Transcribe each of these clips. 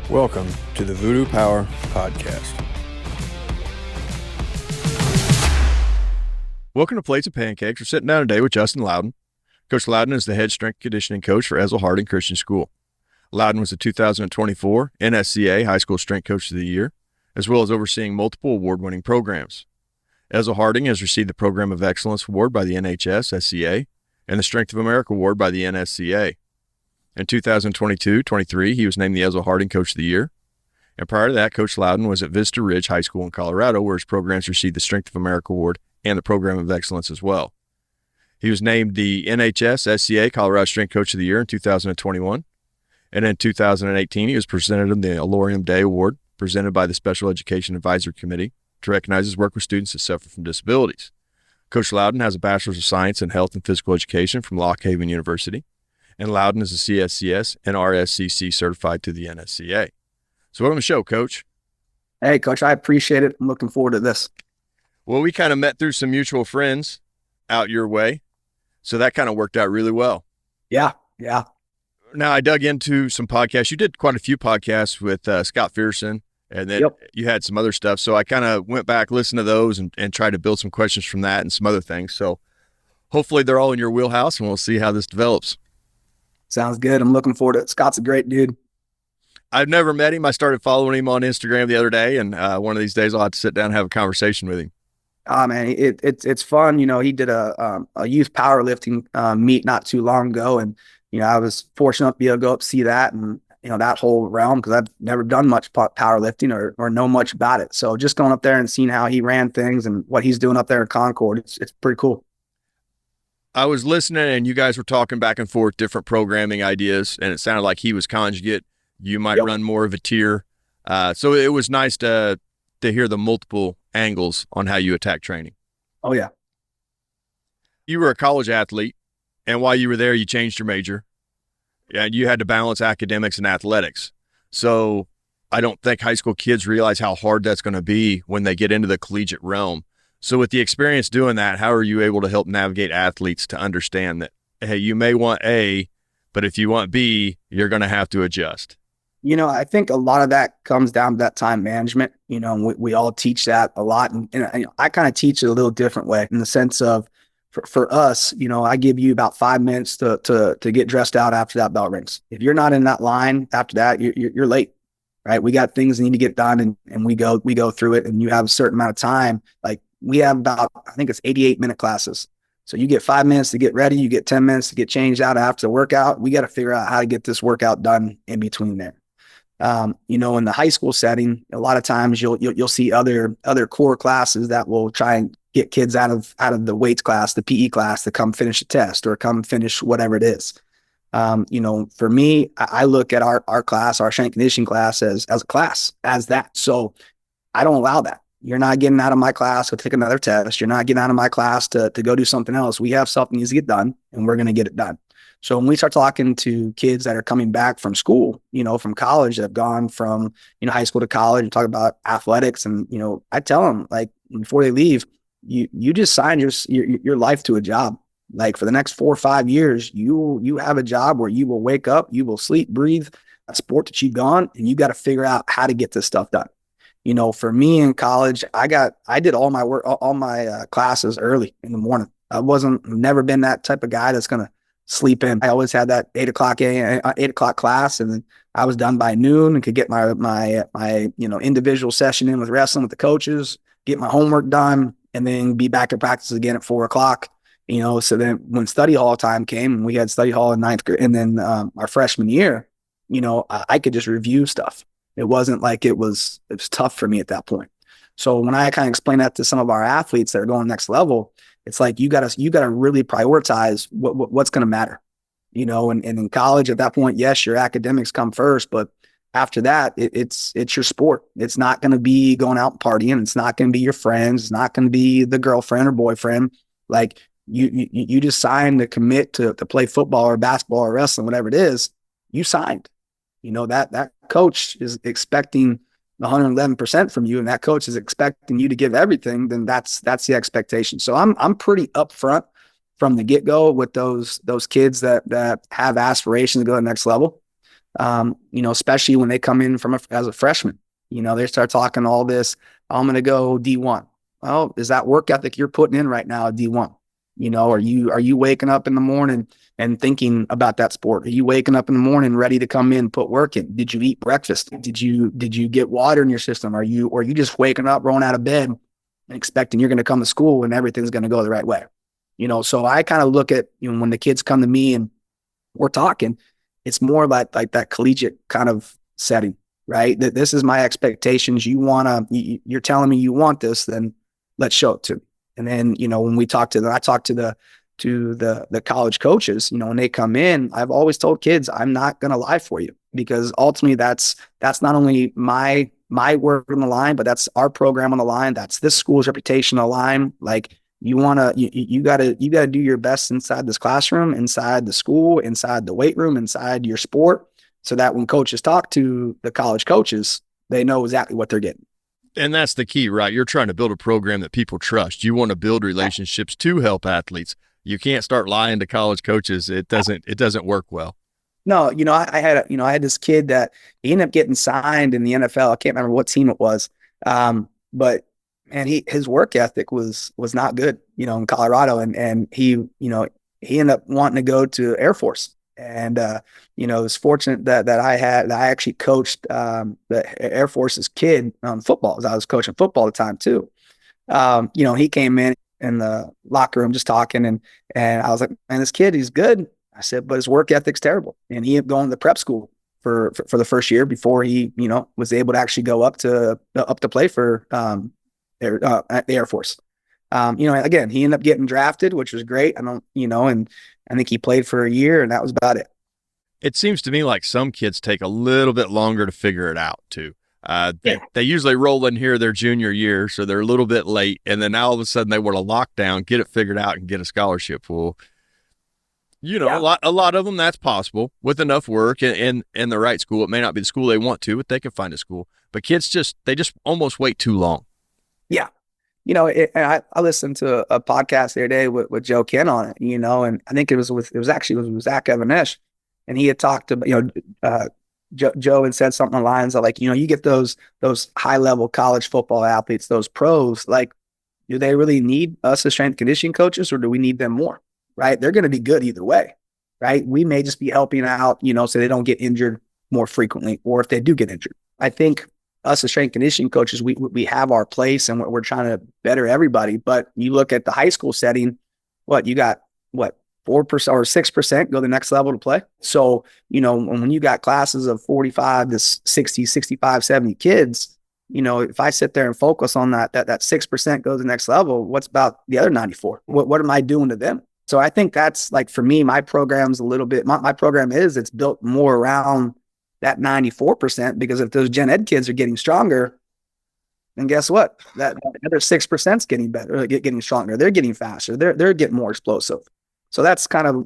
Welcome to the Voodoo Power Podcast. Welcome to Plates and Pancakes. We're sitting down today with Justin Loudon. Coach Loudon is the head strength conditioning coach for Ezell-Harding Christian School. Loudon was the 2024 NSCA High School Strength Coach of the Year, as well as overseeing multiple award-winning programs. Ezell-Harding has received the Program of Excellence Award by the NHSSCA and the Strength of America Award by the NSCA. In 2022-23, he was named the Ezell-Harding Coach of the Year. And prior to that, Coach Loudon was at Vista Ridge High School in Colorado, where his programs received the Strength of America Award and the Program of Excellence as well. He was named the NHSSCA Colorado Strength Coach of the Year in 2021. And in 2018, he was presented the Aliorum De Award, presented by the Special Education Advisory Committee, to recognize his work with students that suffer from disabilities. Coach Loudon has a Bachelors of Science in Health and Physical Education from Lockhaven University, and Loudon is a CSCS and RSCC certified to the NSCA. So welcome to the show, Coach. Hey, Coach, I appreciate it. I'm looking forward to this. Well, we kind of met through some mutual friends out your way, so that kind of worked out really well. Yeah. Now, I dug into some podcasts. You did quite a few podcasts with Scott Fearson, and then you had some other stuff. So I kind of went back, listened to those, and tried to build some questions from that and some other things. So hopefully they're all in your wheelhouse, and we'll see how this develops. Sounds good. I'm looking forward to it. Scott's a great dude. I've never met him. I started following him on Instagram the other day, and one of these days I'll have to sit down and have a conversation with him. Oh, man, it's fun. You know, he did a youth powerlifting meet not too long ago, and I was fortunate to be able to go up see that and that whole realm, because I've never done much powerlifting or know much about it. So just going up there and seeing how he ran things and what he's doing up there in Concord, it's pretty cool. I was listening, and you guys were talking back and forth different programming ideas, and it sounded like he was conjugate. You might run more of a tier. So it was nice to hear the multiple angles on how you attack training. Oh, yeah. You were a college athlete, and while you were there, you changed your major, and you had to balance academics and athletics. So I don't think high school kids realize how hard that's going to be when they get into the collegiate realm. So with the experience doing that, how are you able to help navigate athletes to understand that, hey, you may want A, but if you want B, you're going to have to adjust? I think a lot of that comes down to that time management. We all teach that a lot. And I kind of teach it a little different way, in the sense of, for us, I give you about 5 minutes to get dressed out after that bell rings. If you're not in that line after that, you're late, right? We got things that need to get done, and we go through it, and you have a certain amount of time. Like, we have about, I think it's 88-minute classes. So you get 5 minutes to get ready. You get 10 minutes to get changed out after the workout. We got to figure out how to get this workout done in between there. In the high school setting, a lot of times you'll see other core classes that will try and get kids out of the weights class, the PE class, to come finish a test or come finish whatever it is. For me, I look at our class, our strength conditioning class, as a class, as that. So I don't allow that. You're not getting out of my class to take another test. You're not getting out of my class to go do something else. We have something that needs to get done, and we're going to get it done. So when we start talking to kids that are coming back from school, from college, that have gone from, high school to college, and talk about athletics, and, I tell them, like, before they leave, you just signed your life to a job. Like, for the next 4 or 5 years, you have a job where you will wake up, you will sleep, breathe a sport that you've gone, and you got to figure out how to get this stuff done. For me in college, I did all my work, all my classes early in the morning. Never been that type of guy that's going to sleep in. I always had that 8 o'clock class, and then I was done by noon and could get my individual session in with wrestling with the coaches, get my homework done, and then be back at practice again at 4 o'clock. So then when study hall time came, and we had study hall in ninth grade, and then our freshman year, I could just review stuff. It wasn't like it was tough for me at that point. So when I kind of explain that to some of our athletes that are going next level, it's like, you gotta really prioritize what's going to matter, and in college at that point, yes, your academics come first, but after that, it's your sport. It's not going to be going out and partying. It's not going to be your friends. It's not going to be the girlfriend or boyfriend. Like, you just signed to commit to play football or basketball or wrestling, whatever it is. You signed. That coach is expecting 111% from you, and that coach is expecting you to give everything. Then that's the expectation. So I'm pretty upfront from the get-go with those kids that have aspirations to go to the next level. Especially when they come in as a freshman, they start talking all this, I'm going to go D1. Well, is that work ethic you're putting in right now at D1? Are you waking up in the morning and thinking about that sport? Are you waking up in the morning ready to come in, put work in? Did you eat breakfast? Did you get water in your system? Or are you just waking up, rolling out of bed and expecting you're going to come to school and everything's going to go the right way? So I kind of look at, when the kids come to me and we're talking, it's more like that collegiate kind of setting, right? That this is my expectations. You're telling me you want this, then let's show it to me. And then, when I talk to the college coaches, when they come in, I've always told kids, I'm not going to lie for you, because ultimately that's not only my word on the line, but that's our program on the line. That's this school's reputation on the line. Like, you gotta do your best inside this classroom, inside the school, inside the weight room, inside your sport, so that when coaches talk to the college coaches, they know exactly what they're getting. And that's the key, right? You're trying to build a program that people trust. You want to build relationships to help athletes. You can't start lying to college coaches. It doesn't work well. No, I had this kid that he ended up getting signed in the NFL. I can't remember what team it was. But man, his work ethic was not good, in Colorado. And he ended up wanting to go to Air Force. And, it was fortunate that I actually coached the Air Force's kid on football, as I was coaching football at the time too. He came in the locker room just talking, and I was like, man, this kid, he's good. I said, but his work ethic's terrible. And he had gone to prep school for the first year before he, was able to actually go up to play for the Air Force. Again, he ended up getting drafted, which was great. And I think he played for a year, and that was about it. It seems to me like some kids take a little bit longer to figure it out too. They usually roll in here their junior year, so they're a little bit late, and then all of a sudden they want to lock down, get it figured out, and get a scholarship pool. A lot of them, that's possible with enough work and the right school. It may not be the school they want to, but they can find a school. But kids just almost wait too long. Yeah. I listened to a podcast the other day with Joe Ken on it, and I think it was with Zach Evanesh, and he had talked about, Joe had said something along the lines of, like, you get those high level college football athletes, those pros, like, do they really need us as strength conditioning coaches, or do we need them more? Right? They're going to be good either way, right? We may just be helping out, so they don't get injured more frequently, or if they do get injured. I think us as strength conditioning coaches, we have our place, and we're trying to better everybody. But you look at the high school setting, you got 4% or 6% go the next level to play. So, when you got classes of 45 to 60, 65, 70 kids, if I sit there and focus on that 6% goes to the next level, what's about the other 94? What am I doing to them? So I think that's, like, for me, my program's a little bit, my program it's built more around that 94%, because if those gen ed kids are getting stronger, then guess what? That other 6% is getting better, getting stronger. They're getting faster. They're getting more explosive. So that's kind of,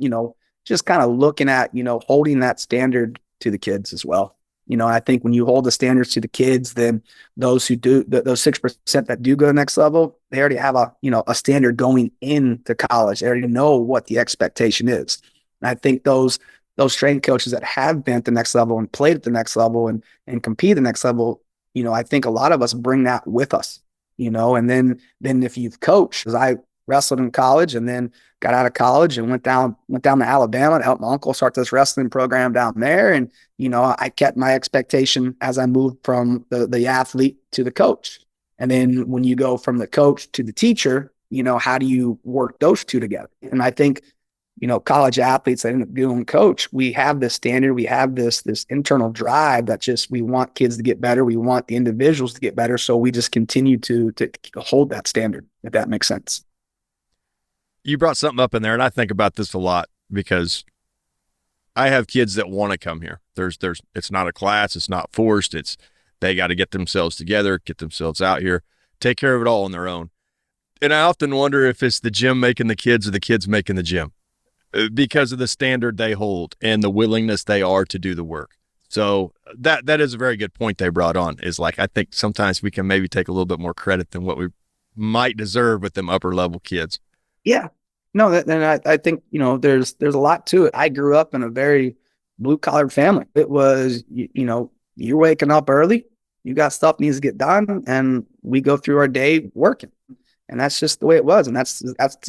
just kind of looking at, holding that standard to the kids as well. I think when you hold the standards to the kids, then those who do, those 6% that do go to the next level, they already have a standard going into college. They already know what the expectation is. And I think those strength coaches that have been at the next level and played at the next level and compete at the next level, I think a lot of us bring that with us, and then if you've coached, because I wrestled in college and then got out of college and went down to Alabama to help my uncle start this wrestling program down there. And, I kept my expectation as I moved from the athlete to the coach. And then when you go from the coach to the teacher, how do you work those two together? And I think, college athletes that end up doing coach, we have this standard, we have this internal drive that just, we want kids to get better. We want the individuals to get better. So we just continue to hold that standard, if that makes sense. You brought something up in there, and I think about this a lot because I have kids that want to come here. It's not a class. It's not forced. They got to get themselves together, get themselves out here, take care of it all on their own. And I often wonder if it's the gym making the kids or the kids making the gym, because of the standard they hold and the willingness they are to do the work. So that is a very good point they brought on, is like, I think sometimes we can maybe take a little bit more credit than what we might deserve with them upper level kids. Yeah, no, and I think, there's a lot to it. I grew up in a very, blue collar family. It was, you're waking up early, you got stuff needs to get done, and we go through our day working. And that's just the way it was. And that's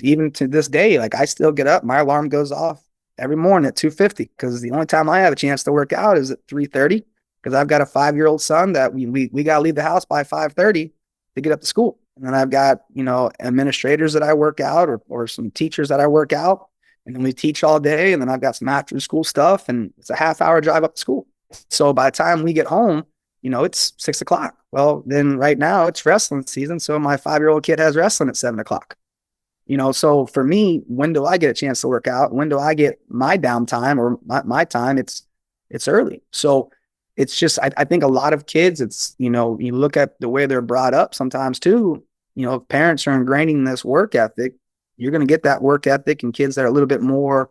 even to this day. Like, I still get up, my alarm goes off every morning at 2:50, because the only time I have a chance to work out is at 3:30, because I've got a 5-year-old son that we got to leave the house by 5:30 to get up to school. And then I've got, administrators that I work out, or some teachers that I work out. And then we teach all day. And then I've got some after school stuff, and it's a half-hour drive up to school. So by the time we get home, it's 6 o'clock. Well, then right now it's wrestling season. So my 5-year-old kid has wrestling at 7 o'clock. So for me, when do I get a chance to work out? When do I get my downtime or my time? It's early. So it's just, I think a lot of kids, it's, you look at the way they're brought up sometimes too, if parents are ingraining this work ethic, you're going to get that work ethic, and kids that are a little bit more,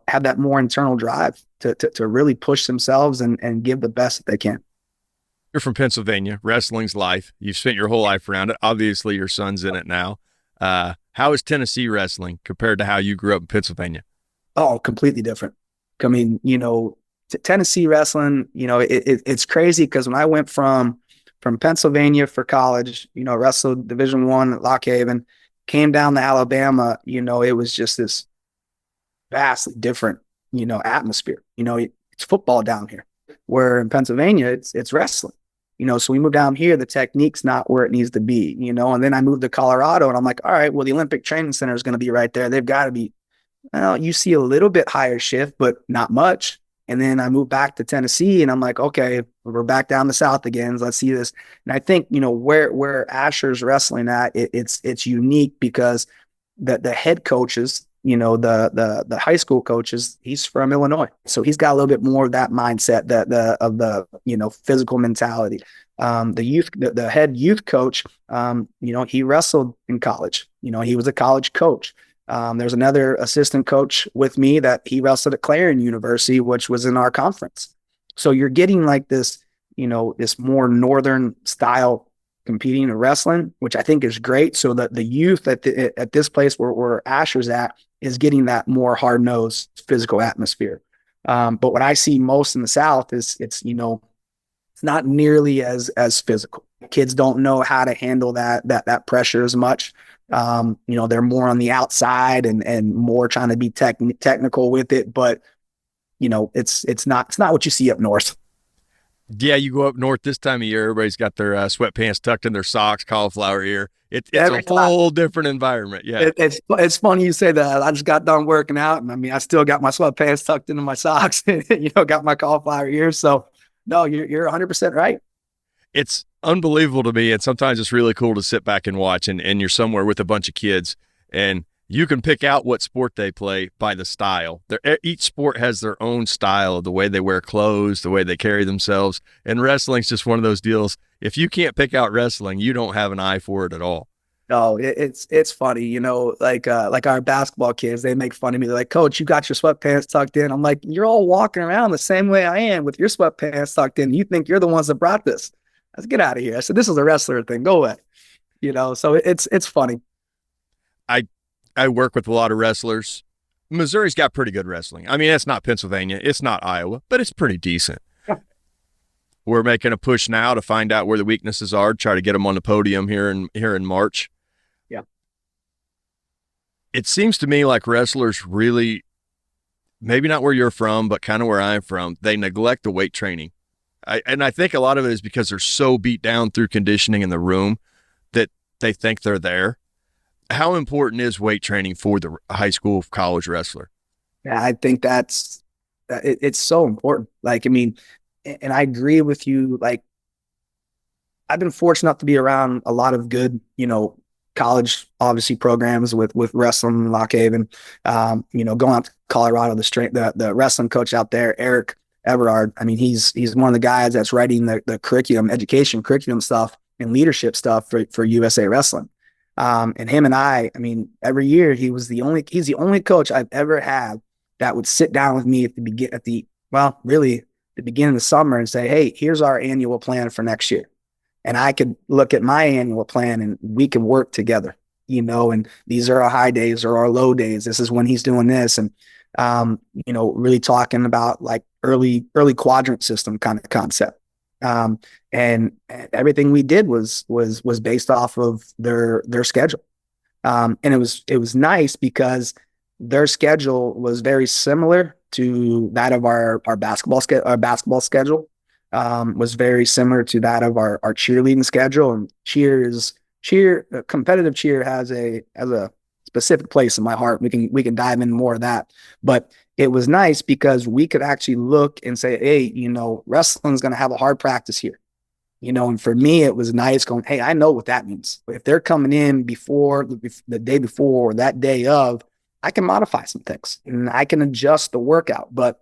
have that more internal drive to really push themselves and give the best that they can. You're from Pennsylvania. Wrestling's life. You've spent your whole life around it. Obviously, your son's in it now. How is Tennessee wrestling compared to how you grew up in Pennsylvania? Oh, completely different. I mean, Tennessee wrestling, it's crazy, because when I went from Pennsylvania for college, wrestled Division I at Lockhaven, came down to Alabama, it was just this vastly different, atmosphere. It's football down here, where in Pennsylvania, it's wrestling. So we moved down here, the technique's not where it needs to be, and then I moved to Colorado, and I'm like, all right, well, the Olympic Training Center is going to be right there. They've got to be, well, you see a little bit higher shift, but not much. And then I moved back to Tennessee, and I'm like, okay, we're back down the South again. Let's see this. And I think, where Asher's wrestling at, it's unique, because the head coaches, the high school coaches, he's from Illinois. So he's got a little bit more of that mindset, of the physical mentality. The head youth coach, he wrestled in college. He was a college coach. There's another assistant coach with me that he wrestled at Clarion University, which was in our conference. So you're getting like this, this more northern style competing in wrestling, which I think is great. So that the youth at this place where Asher's at is getting that more hard-nosed physical atmosphere. But what I see most in the South is it's not nearly as physical. Kids don't know how to handle that pressure as much. They're more on the outside and more trying to be technical with it, but it's not what you see up north. Yeah, you go up north this time of year, everybody's got their sweatpants tucked in their socks, cauliflower ear. It's a whole different environment. Yeah, it's funny you say that. I just got done working out, and I mean, I still got my sweatpants tucked into my socks. Got my cauliflower ears. So no, you're 100% right. It's unbelievable to me, and sometimes it's really cool to sit back and watch, and you're somewhere with a bunch of kids, and you can pick out what sport they play by the style. Each sport has their own style, the way they wear clothes, the way they carry themselves, and wrestling's just one of those deals. If you can't pick out wrestling, you don't have an eye for it at all. No, it's funny, like our basketball kids, they make fun of me. They're like, Coach, you got your sweatpants tucked in. I'm like, you're all walking around the same way I am with your sweatpants tucked in. You think you're the ones that brought this. Let's get out of here. I said, this is a wrestler thing. Go away. So it's funny. I work with a lot of wrestlers. Missouri's got pretty good wrestling. I mean, it's not Pennsylvania, it's not Iowa, but it's pretty decent. Yeah. We're making a push now to find out where the weaknesses are, try to get them on the podium here in March. Yeah. It seems to me like wrestlers really, maybe not where you're from, but kind of where I'm from, they neglect the weight training. And I think a lot of it is because they're so beat down through conditioning in the room that they think they're there. How important is weight training for the high school, college wrestler? Yeah, I think it's so important. Like, I mean, and I agree with you. Like, I've been fortunate enough to be around a lot of good, college, obviously, programs with wrestling in Lockhaven. Going out to Colorado, the wrestling coach out there, Eric Everard. I mean, he's one of the guys that's writing the curriculum, education curriculum stuff and leadership stuff for USA Wrestling. And him and I mean, every year he's the only coach I've ever had that would sit down with me at the beginning of the summer and say, hey, here's our annual plan for next year. And I could look at my annual plan and we can work together, and these are our high days or our low days. This is when he's doing this. And Really talking about like early quadrant system kind of concept. And everything we did was based off of their schedule. And it was nice because their schedule was very similar to that of our basketball schedule. Was very similar to that of our cheerleading schedule. And competitive cheer has a specific place in my heart. We can dive in more of that, but it was nice because we could actually look and say, hey, wrestling's going to have a hard practice here. And for me, it was nice going, hey, I know what that means. If they're coming in before the day before or that day of, I can modify some things and I can adjust the workout. But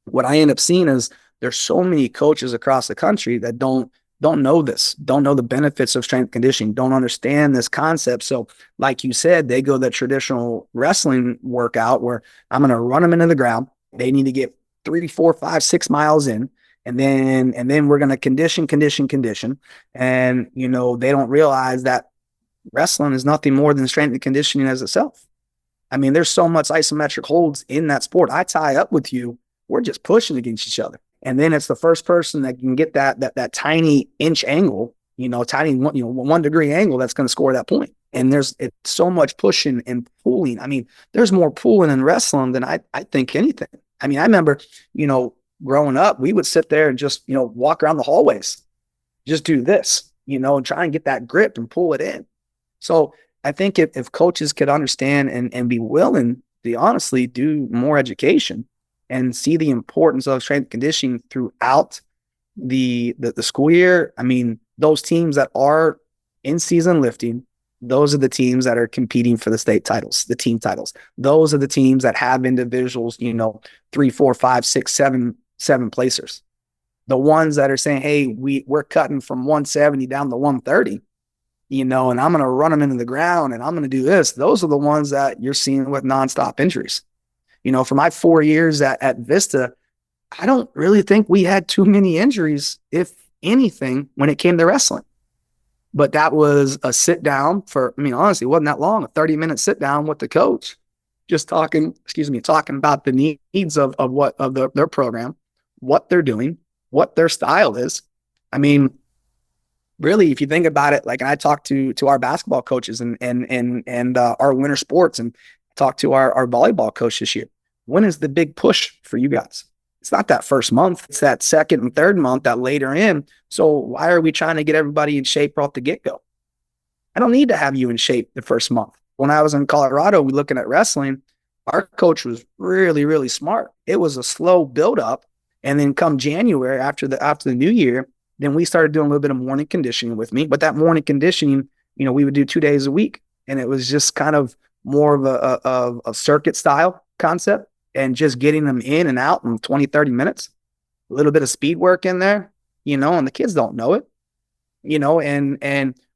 what I end up seeing is there's so many coaches across the country that don't know this, don't know the benefits of strength conditioning, don't understand this concept. So like you said, they go the traditional wrestling workout where I'm going to run them into the ground. They need to get 3, 4, 5, 6 miles in. And then we're going to condition. And, they don't realize that wrestling is nothing more than strength and conditioning as itself. I mean, there's so much isometric holds in that sport. I tie up with you. We're just pushing against each other. And then it's the first person that can get that tiny inch angle, tiny 1 degree angle that's going to score that point. And it's so much pushing and pulling. I mean, there's more pulling in wrestling than I think anything. I mean, I remember, growing up, we would sit there and just, walk around the hallways, just do this, and try and get that grip and pull it in. So I think if coaches could understand and be willing to honestly do more education and see the importance of strength conditioning throughout the school year. I mean, those teams that are in season lifting, those are the teams that are competing for the state titles, the team titles. Those are the teams that have individuals, 3, 4, 5, 6, 7 placers. The ones that are saying, hey, we're cutting from 170 down to 130, and I'm going to run them into the ground and I'm going to do this. Those are the ones that you're seeing with nonstop injuries. For my 4 years at Vista, I don't really think we had too many injuries, if anything, when it came to wrestling. But that was a sit down honestly, it wasn't that long, a 30-minute sit down with the coach, just talking about the needs of their program, what they're doing, what their style is. I mean, really, if you think about it, like I talked to our basketball coaches and our winter sports, and talked to our volleyball coach this year. When is the big push for you guys? It's not that first month. It's that second and third month, that later in. So why are we trying to get everybody in shape off the get-go? I don't need to have you in shape the first month. When I was in Colorado, we looking at wrestling, our coach was really, really smart. It was a slow build up. And then come January, after the new year, then we started doing a little bit of morning conditioning with me. But that morning conditioning, we would do 2 days a week. And it was just kind of more of a circuit style concept, and just getting them in and out in 20, 30 minutes, a little bit of speed work in there, and the kids don't know it,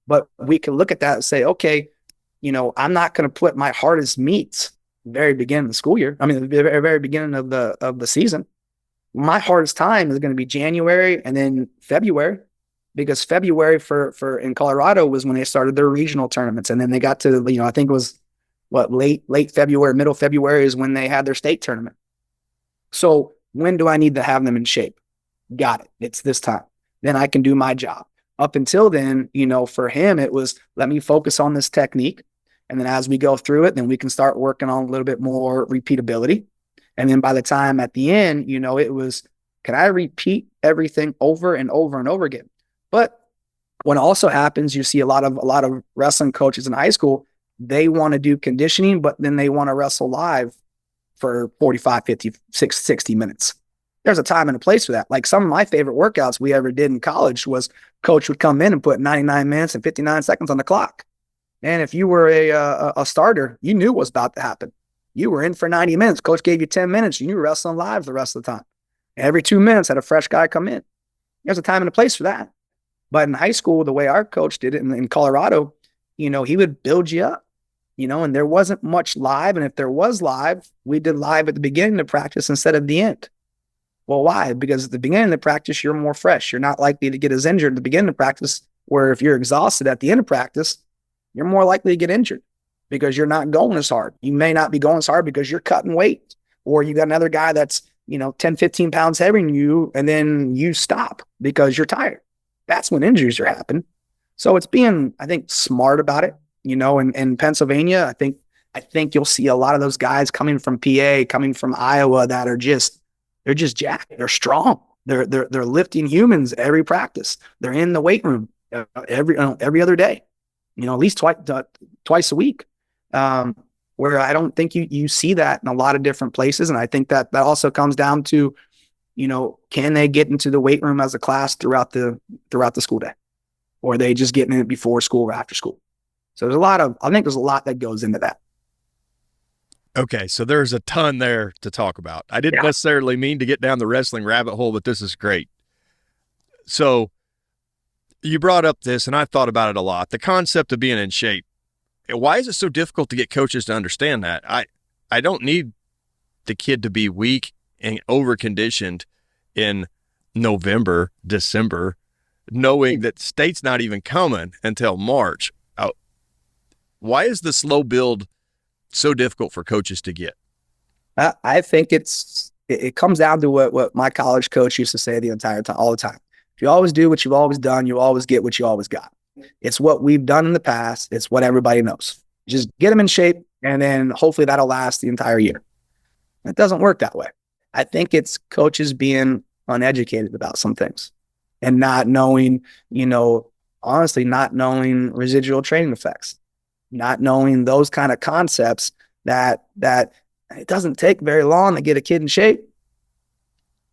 but we can look at that and say, okay, I'm not going to put my hardest meets very beginning of the school year. I mean, the very beginning of the season. My hardest time is going to be January and then February, because February for in Colorado was when they started their regional tournaments. And then they got to, I think it was late February, middle February is when they had their state tournament. So when do I need to have them in shape? Got it. It's this time. Then I can do my job. Up until then, for him, it was, let me focus on this technique. And then as we go through it, then we can start working on a little bit more repeatability. And then by the time at the end, it was, can I repeat everything over and over and over again? But what also happens, you see a lot of wrestling coaches in high school, they want to do conditioning, but then they want to wrestle live for 45, 50, 60 minutes. There's a time and a place for that. Like some of my favorite workouts we ever did in college was coach would come in and put 99 minutes and 59 seconds on the clock. And if you were a starter, you knew what was about to happen. You were in for 90 minutes. Coach gave you 10 minutes. You were wrestling live the rest of the time. Every 2 minutes had a fresh guy come in. There's a time and a place for that. But in high school, the way our coach did it in Colorado, he would build you up, and there wasn't much live. And if there was live, we did live at the beginning of practice instead of the end. Well, why? Because at the beginning of the practice, you're more fresh. You're not likely to get as injured at the beginning of practice, where if you're exhausted at the end of practice, you're more likely to get injured because you're not going as hard. You may not be going as hard because you're cutting weight. or you got another guy that's, 10, 15 pounds heavier than you, and then you stop because you're tired. That's when injuries are happening. So it's being, I think, smart about it. In Pennsylvania, I think you'll see a lot of those guys coming from PA, coming from Iowa that are they're just jacked. They're strong. They're lifting humans every practice. They're in the weight room every other day, at least twice a week. Where I don't think you see that in a lot of different places. And I think that also comes down to, can they get into the weight room as a class throughout the school day? Or are they just getting in it before school or after school? So I think there's a lot that goes into that. Okay, so there's a ton there to talk about. I didn't necessarily mean to get down the wrestling rabbit hole, but this is great. So you brought up this, and I've thought about it a lot, the concept of being in shape. Why is it so difficult to get coaches to understand that? I don't need the kid to be weak and over-conditioned in November, December, knowing that state's not even coming until March. Why is the slow build so difficult for coaches to get? I think it comes down to what my college coach used to say the entire time, all the time. If you always do what you've always done, you always get what you always got. It's what we've done in the past. It's what everybody knows. Just get them in shape, and then hopefully that'll last the entire year. It doesn't work that way. I think it's coaches being uneducated about some things and not knowing, honestly, not knowing residual training effects, not knowing those kind of concepts that it doesn't take very long to get a kid in shape.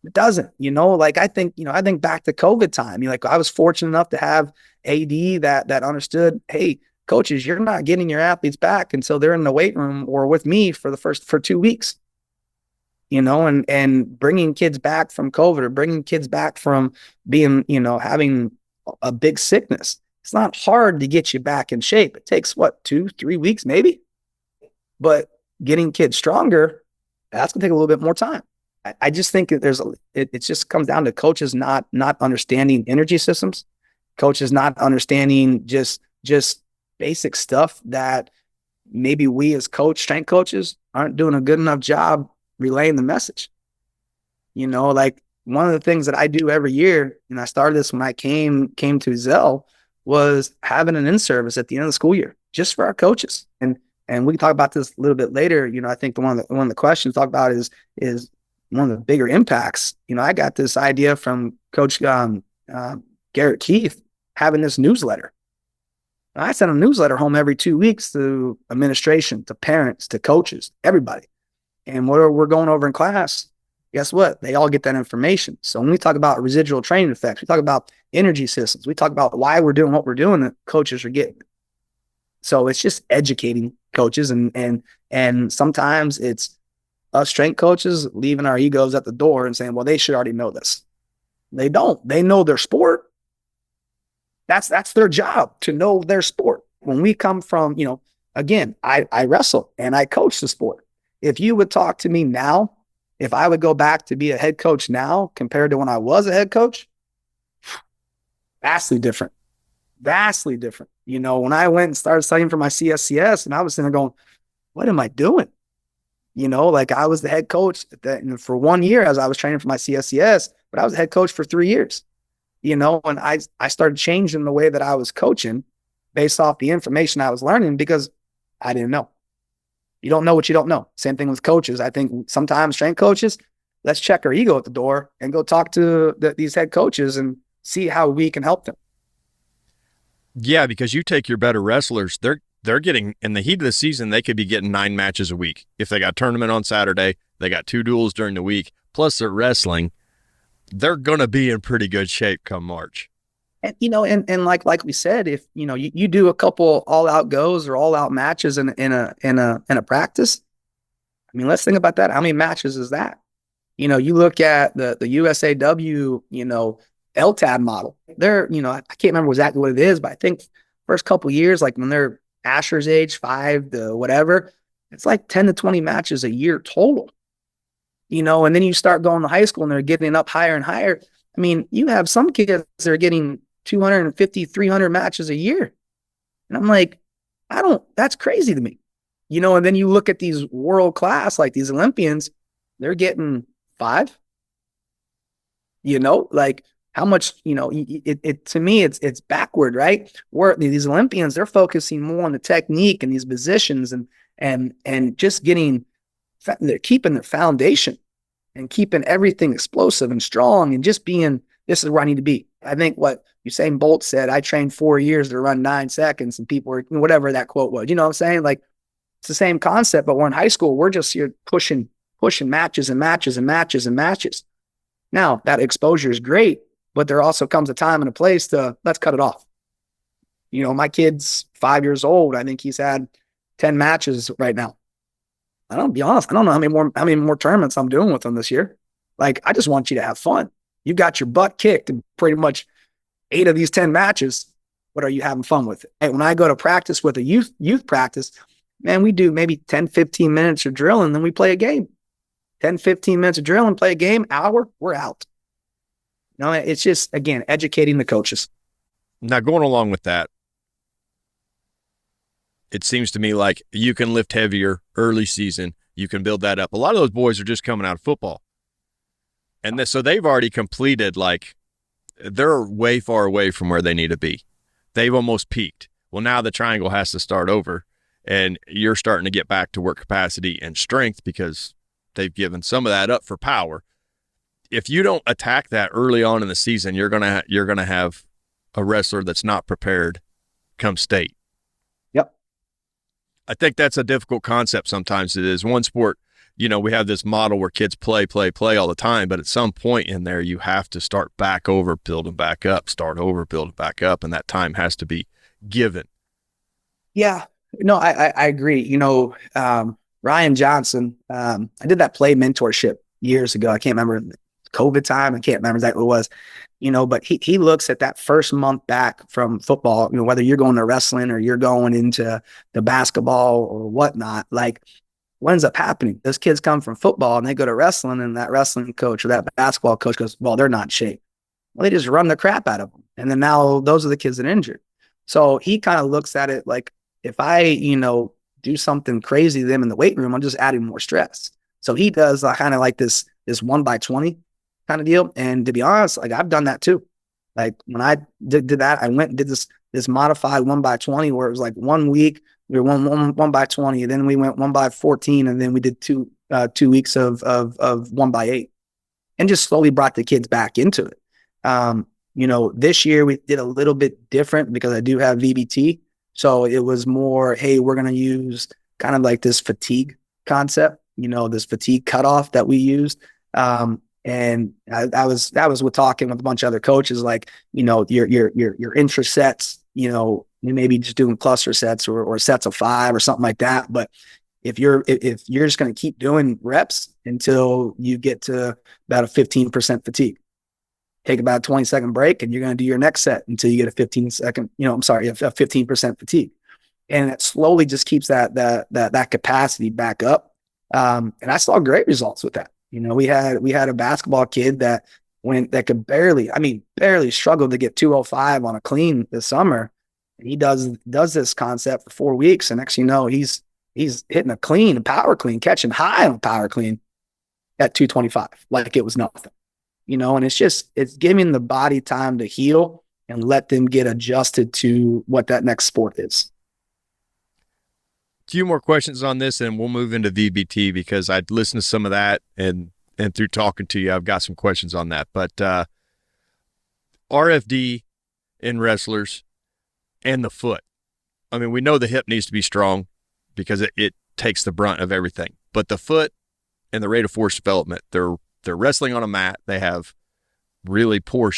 It doesn't, I think back to COVID time. I was fortunate enough to have AD that understood, hey, coaches, you're not getting your athletes back until they're in the weight room or with me for 2 weeks. And bringing kids back from COVID or bringing kids back from being, having a big sickness. It's not hard to get you back in shape. It takes 2-3 weeks, maybe, but getting kids stronger, that's gonna take a little bit more time. I just think that it just comes down to coaches not understanding energy systems, coaches not understanding just basic stuff that maybe we as strength coaches aren't doing a good enough job relaying the message. One of the things that I do every year, and I started this when I came to Ezell, was having an in-service at the end of the school year just for our coaches. And we can talk about this a little bit later. I think one of the questions to talk about is one of the bigger impacts. I got this idea from Coach Garrett Keith having this newsletter. I send a newsletter home every 2 weeks to administration, to parents, to coaches, everybody. And what we're going over in class, guess what? They all get that information. So when we talk about residual training effects, we talk about energy systems, we talk about why we're doing what we're doing, that coaches are getting. So it's just educating coaches. And sometimes it's us strength coaches leaving our egos at the door and saying, well, they should already know this. They don't. They know their sport. That's their job, to know their sport. When we come from, again, I wrestle and I coach the sport. If you would talk to me now, if I would go back to be a head coach now compared to when I was a head coach, vastly different. Vastly different. When I went and started studying for my CSCS, and I was sitting there going, what am I doing? I was the head coach for 1 year as I was training for my CSCS, but I was the head coach for 3 years. And I started changing the way that I was coaching based off the information I was learning because I didn't know. You don't know what you don't know. Same thing with coaches. I think sometimes strength coaches, let's check our ego at the door and go talk to these head coaches and see how we can help them. Yeah, because you take your better wrestlers, they're getting, in the heat of the season, they could be getting 9 matches a week. If they got a tournament on Saturday, they got 2 duels during the week, plus they're wrestling, they're going to be in pretty good shape come March. And, and like we said, if, you do a couple all out goes or all out matches in a practice, I mean, let's think about that. How many matches is that? You look at the USAW, LTAB model. They're, I can't remember exactly what it is, but I think first couple years, like when they're Asher's age, 5 to whatever, it's like 10 to 20 matches a year total. And then you start going to high school and they're getting up higher and higher. I mean, you have some kids that are getting 250, 300 matches a year. And I'm like, that's crazy to me. And then you look at these world class, like these Olympians, they're getting 5. Like how much, it to me, it's backward, right? Where these Olympians, they're focusing more on the technique and these positions and just they're keeping their foundation and keeping everything explosive and strong and just being, this is where I need to be. I think what Usain Bolt said, I trained 4 years to run 9 seconds, and people were, whatever that quote was, you know what I'm saying? Like, it's the same concept, but we're in high school, we're just here pushing matches and matches and matches and matches. Now, that exposure is great, but there also comes a time and a place to let's cut it off. My kid's 5 years old. I think he's had 10 matches right now. I don't be honest. I don't know how many more tournaments I'm doing with him this year. Like, I just want you to have fun. You got your butt kicked in pretty much 8 of these 10 matches. What are you having fun with it? Hey, when I go to practice with a youth practice, man, we do maybe 10, 15 minutes of drill, and then we play a game. 10, 15 minutes of drill and play a game, hour, we're out. No, it's just, again, educating the coaches. Now, going along with that, it seems to me like you can lift heavier early season. You can build that up. A lot of those boys are just coming out of football. And so they've already completed, like, they're way far away from where they need to be. They've almost peaked. Well, now the triangle has to start over, and you're starting to get back to work capacity and strength because they've given some of that up for power. If you don't attack that early on in the season, you're gonna have a wrestler that's not prepared come state. Yep. I think that's a difficult concept sometimes. It is one sport, we have this model where kids play all the time, but at some point in there, you have to start back over, building back up, start over, building back up, and that time has to be given. Yeah. No, I agree. Ryan Johnson, I did that play mentorship years ago. I can't remember COVID time. I can't remember exactly what it was, but he looks at that first month back from football, whether you're going to wrestling or you're going into the basketball or whatnot, like what ends up happening? Those kids come from football and they go to wrestling, and that wrestling coach or that basketball coach goes, well, they're not in shape. Well, they just run the crap out of them. And then now those are the kids that are injured. So he kind of looks at it like, if I, do something crazy to them in the weight room, I'm just adding more stress. So he does kind of like this 1x20 kind of deal. And to be honest, like, I've done that too. Like, when I did that, I went and did this modified 1x20 where it was like 1 week we were 1x20, and then we went 1x14, and then we did 2 weeks of 1x8, and just slowly brought the kids back into it. This year we did a little bit different because I do have VBT. So it was more, hey, we're going to use kind of like this fatigue concept, this fatigue cutoff that we used. And I was with talking with a bunch of other coaches, like, your intra sets, you maybe just doing cluster sets or sets of 5 or something like that. But if you're just going to keep doing reps until you get to about a 15% fatigue, take about a 20-second break, and you're going to do your next set until you get a 15% fatigue. And it slowly just keeps that capacity back up. And I saw great results with that. We had a basketball kid that could barely struggled to get 205 on a clean this summer. And he does this concept for 4 weeks. And next, he's hitting a power clean, catching high on a power clean at 225, like it was nothing. And it's giving the body time to heal and let them get adjusted to what that next sport is. A few more questions on this, and we'll move into VBT because I'd listened to some of that, and through talking to you, I've got some questions on that. But RFD in wrestlers and the foot. I mean, we know the hip needs to be strong because it takes the brunt of everything. But the foot and the rate of force development, they're wrestling on a mat. They have really poor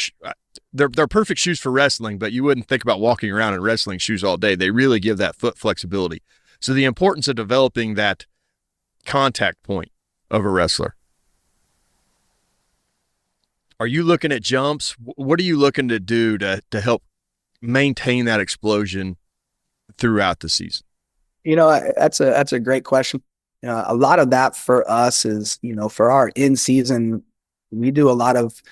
they're perfect shoes for wrestling, but you wouldn't think about walking around in wrestling shoes all day. They really give that foot flexibility. So the importance of developing that contact point of a wrestler. Are you looking at jumps? What are you looking to do to help maintain that explosion throughout the season? That's a great question. A lot of that for us is, for our in-season, we do a lot of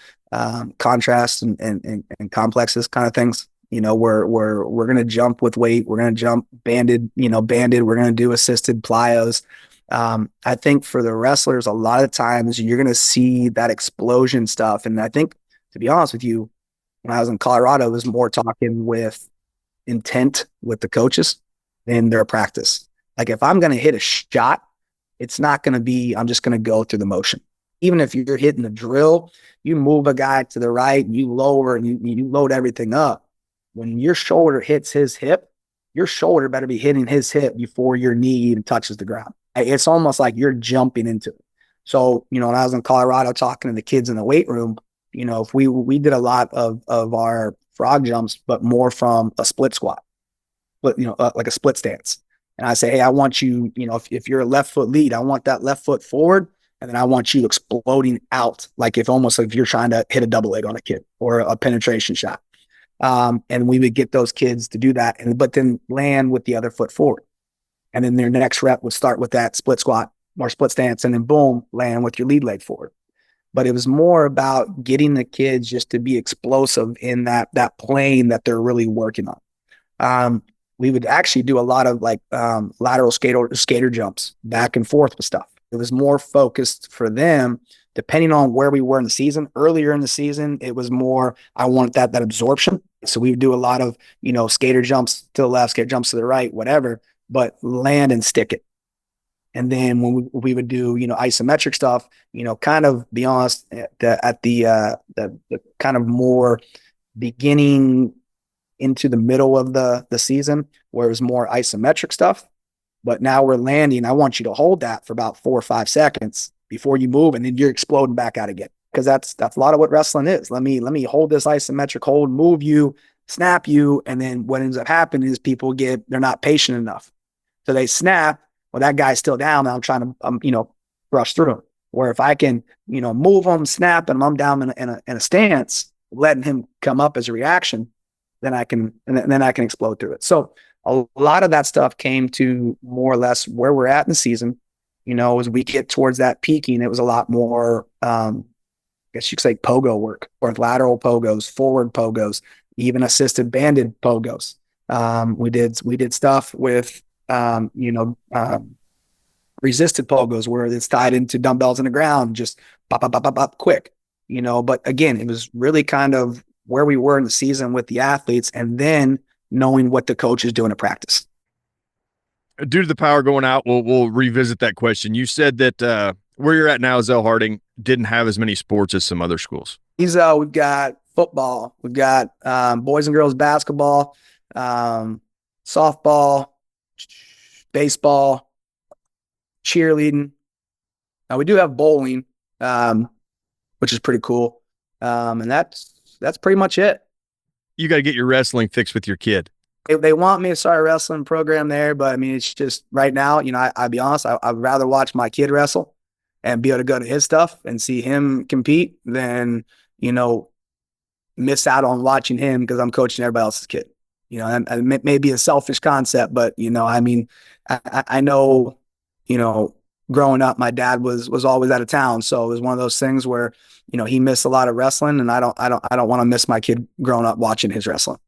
contrast and complexes kind of things. We're going to jump with weight. We're going to jump banded. We're going to do assisted plyos. I think for the wrestlers, a lot of times you're going to see that explosion stuff. And I think, to be honest with you, when I was in Colorado, it was more talking with intent with the coaches than their practice. Like if I'm going to hit a shot, it's not going to be, I'm just going to go through the motion. Even if you're hitting the drill, you move a guy to the right and you lower and you load everything up. When your shoulder hits his hip, your shoulder better be hitting his hip before your knee even touches the ground. It's almost like you're jumping into it. So, when I was in Colorado talking to the kids in the weight room, if we did a lot of our frog jumps, but more from a split squat, but like a split stance. And I say, hey, I want you, if you're a left foot lead, I want that left foot forward, and then I want you exploding out, like if almost like you're trying to hit a double leg on a kid or a penetration shot. And we would get those kids to do that, but then land with the other foot forward. And then their next rep would start with that split squat or split stance, and then boom, land with your lead leg forward. But it was more about getting the kids just to be explosive in that plane that they're really working on. We would actually do a lot of lateral skater jumps back and forth with stuff. It was more focused for them, depending on where we were in the season. Earlier in the season, it was more, I want that absorption. So we would do a lot of, skater jumps to the left, skater jumps to the right, whatever, but land and stick it. And then when we would do, isometric stuff, kind of be honest, at the kind of more beginning into the middle of the season, where it was more isometric stuff. But now we're landing. I want you to hold that for about 4 or 5 seconds before you move, and then you're exploding back out again. Because that's a lot of what wrestling is. Let me hold this isometric hold, move you, snap you, and then what ends up happening is they're not patient enough. So they snap. Well, that guy's still down. And I'm trying to, brush through him. Where if I can, move him, snap, and I'm down in a stance, letting him come up as a reaction, then I can explode through it. So a lot of that stuff came to more or less where we're at in the season. As we get towards that peaking, it was a lot more, I guess you could say pogo work, or lateral pogos, forward pogos, even assisted banded pogos. We did stuff with, resisted pogos where it's tied into dumbbells in the ground, just pop, pop, pop, pop, pop, quick, but again, it was really kind of where we were in the season with the athletes, and then knowing what the coach is doing to practice. Due to the power going out, we'll revisit that question. You said that where you're at now, Ezell-Harding didn't have as many sports as some other schools. We've got football, we've got boys and girls basketball, softball, baseball, cheerleading. Now we do have bowling, which is pretty cool. And that's pretty much it. You got to get your wrestling fixed with your kid. They want me to start a wrestling program there, but I mean, it's just right now, I'll be honest, I'd rather watch my kid wrestle and be able to go to his stuff and see him compete than, miss out on watching him because I'm coaching everybody else's kid. And it may be a selfish concept, but, I know, growing up, my dad was always out of town. So it was one of those things where, he missed a lot of wrestling, and I don't want to miss my kid growing up watching his wrestling.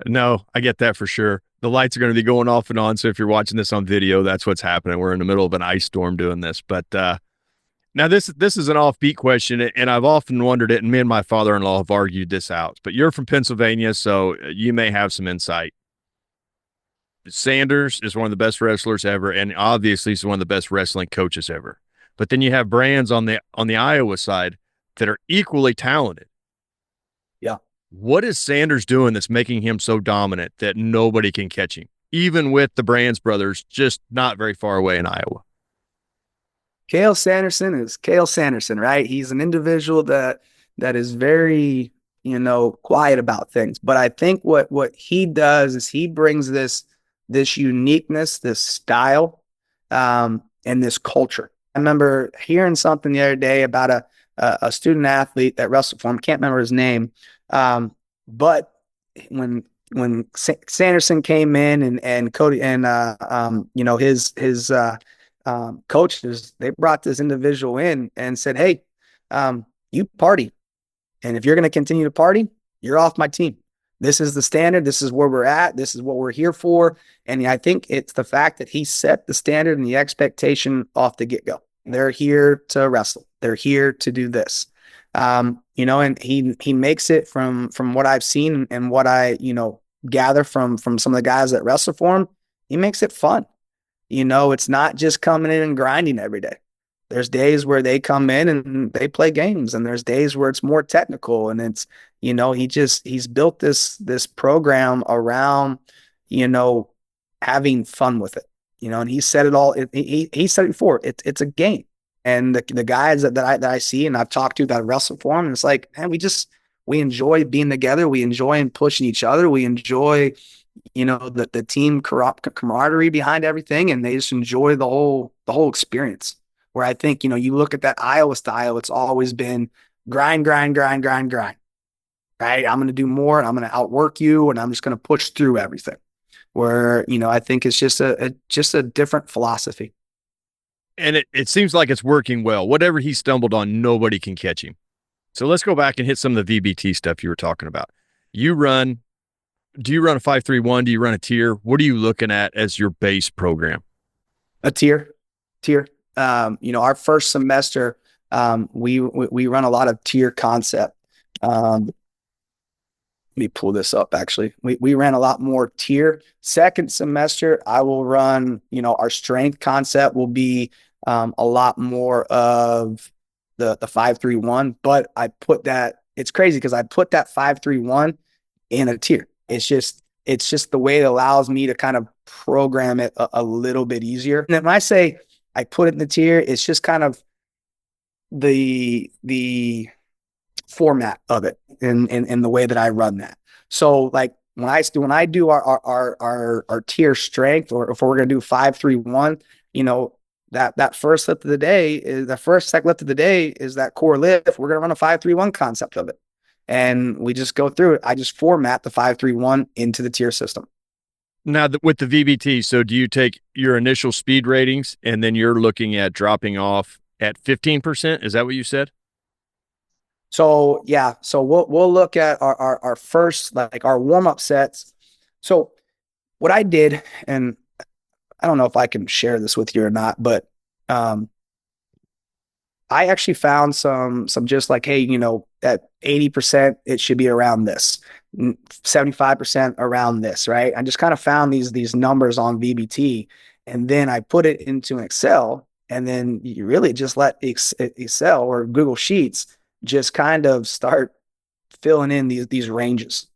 No, I get that for sure. The lights are going to be going off and on. So if you're watching this on video, that's what's happening. We're in the middle of an ice storm doing this. But now this is an offbeat question, and I've often wondered it, and me and my father-in-law have argued this out. But you're from Pennsylvania, so you may have some insight. Sanders is one of the best wrestlers ever, and obviously he's one of the best wrestling coaches ever. But then you have brands on the Iowa side that are equally talented. Yeah. What is Sanders doing that's making him so dominant that nobody can catch him, even with the Brands brothers just not very far away in Iowa? Cael Sanderson is Cael Sanderson, right? He's an individual that is very, quiet about things. But I think what he does is he brings this uniqueness, this style, and this culture. I remember hearing something the other day about a student athlete that wrestled for him. Can't remember his name. But when Sanderson came in and Cody and his coaches, they brought this individual in and said, "Hey, you party, and if you're going to continue to party, you're off my team." This is the standard. This is where we're at. This is what we're here for. And I think it's the fact that he set the standard and the expectation off the get-go. They're here to wrestle. They're here to do this. And he makes it from what I've seen and what I, gather from some of the guys that wrestle for him. He makes it fun. It's not just coming in and grinding every day. There's days where they come in and they play games, and there's days where it's more technical, and it's, he's built this program around, having fun with it, and he said it all. He said it before. It's a game, and the guys that I see and I've talked to that wrestle for him, and it's like, man, we enjoy being together. We enjoy pushing each other. We enjoy, the team camaraderie behind everything, and they just enjoy the whole experience. Where I think, you look at that Iowa style, it's always been grind, grind, grind, grind, grind. Right? I'm going to do more, and I'm going to outwork you, and I'm just going to push through everything. Where, I think it's just a different philosophy. And it seems like it's working well. Whatever he stumbled on, nobody can catch him. So let's go back and hit some of the VBT stuff you were talking about. Do you run a 5-3-1? Do you run a tier? What are you looking at as your base program? A tier. Our first semester, we run a lot of tier concept. Let me pull this up. Actually, we ran a lot more tier. Second semester, I will run, our strength concept will be a lot more of the 5-3-1, but it's crazy because I put that 5-3-1 in a tier. It's just the way it allows me to kind of program it a little bit easier. And when I say I put it in the tier, it's just kind of the format of it and the way that I run that. So like when I do our tier strength, or if we're going to do 5-3-1, that first lift of the day is the first second lift of the day is that core lift. We're going to run a 5-3-1 concept of it. And we just go through it. I just format the 5-3-1 into the tier system. Now, with the VBT, so do you take your initial speed ratings and then you're looking at dropping off at 15%? Is that what you said? So yeah, so we'll look at our first, like our warm-up sets. So what I did, and I don't know if I can share this with you or not, but I actually found some just like, hey, at 80%, it should be around this, 75% around this, right? I just kind of found these numbers on VBT, and then I put it into an Excel, and then you really just let Excel or Google Sheets just kind of start filling in these ranges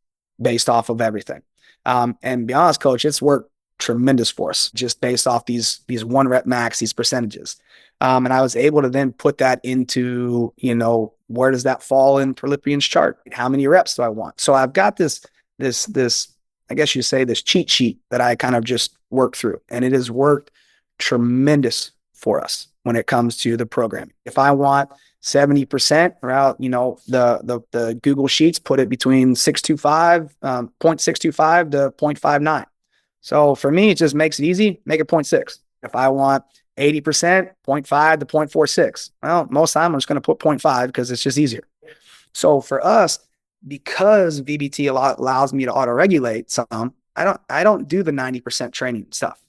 based off of everything. And be honest, coach, it's worked tremendous for us just based off these 1 rep max, these percentages. And I was able to then put that into, where does that fall in Philippians chart? How many reps do I want? So I've got this, I guess you say, this cheat sheet that I kind of just work through, and it has worked tremendous for us when it comes to the programming. If I want 70% around, the Google Sheets put it between 0.625 to 0.59. So for me, it just makes it easy. Make it 0.6. If I want 80%, 0.5 to 0.46. Well, most of the time I'm just going to put 0.5 because it's just easier. So for us, because VBT allows me to auto-regulate some, I don't do the 90% training stuff.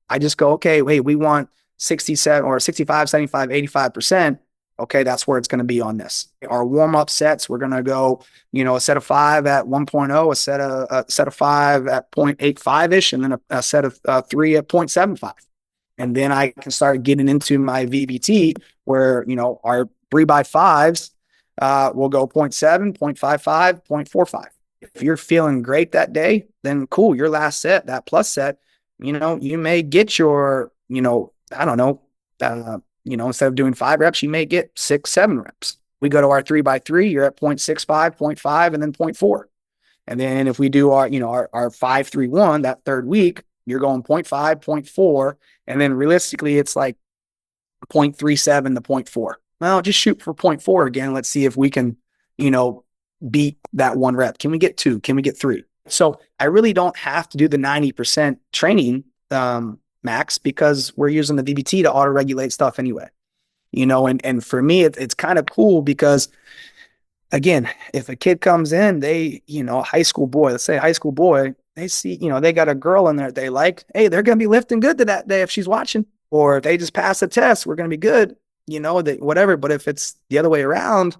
I just go, okay, wait, we want 67 or 65, 75, 85%. Okay, that's where it's going to be on this. Our warm-up sets, we're going to go, a set of 5 at 1.0, a set of 5 at 0.85-ish, and then a set of 3 at 0.75. And then I can start getting into my VBT where, our 3x5s will go 0.7, 0.55, 0.45. If you're feeling great that day, then cool, your last set, that plus set, you may get your, I don't know, instead of doing 5 reps, you may get 6, 7 reps. We go to our 3x3, you're at 0.65, 0.5, and then 0.4. And then if we do our 5-3-1, that third week, you're going 0.5, 0.4, and then realistically, it's like 0.37 to 0.4. Well, just shoot for 0.4 again. Let's see if we can, beat that 1 rep. Can we get 2? Can we get 3? So I really don't have to do the 90% training max because we're using the VBT to auto-regulate stuff anyway. And for me, it's kind of cool because again, if a kid comes in, high school boy, let's say high school boy, they see, they got a girl in there they like, hey, they're going to be lifting good to that day if she's watching, or if they just pass the test, we're going to be good, whatever. But if it's the other way around,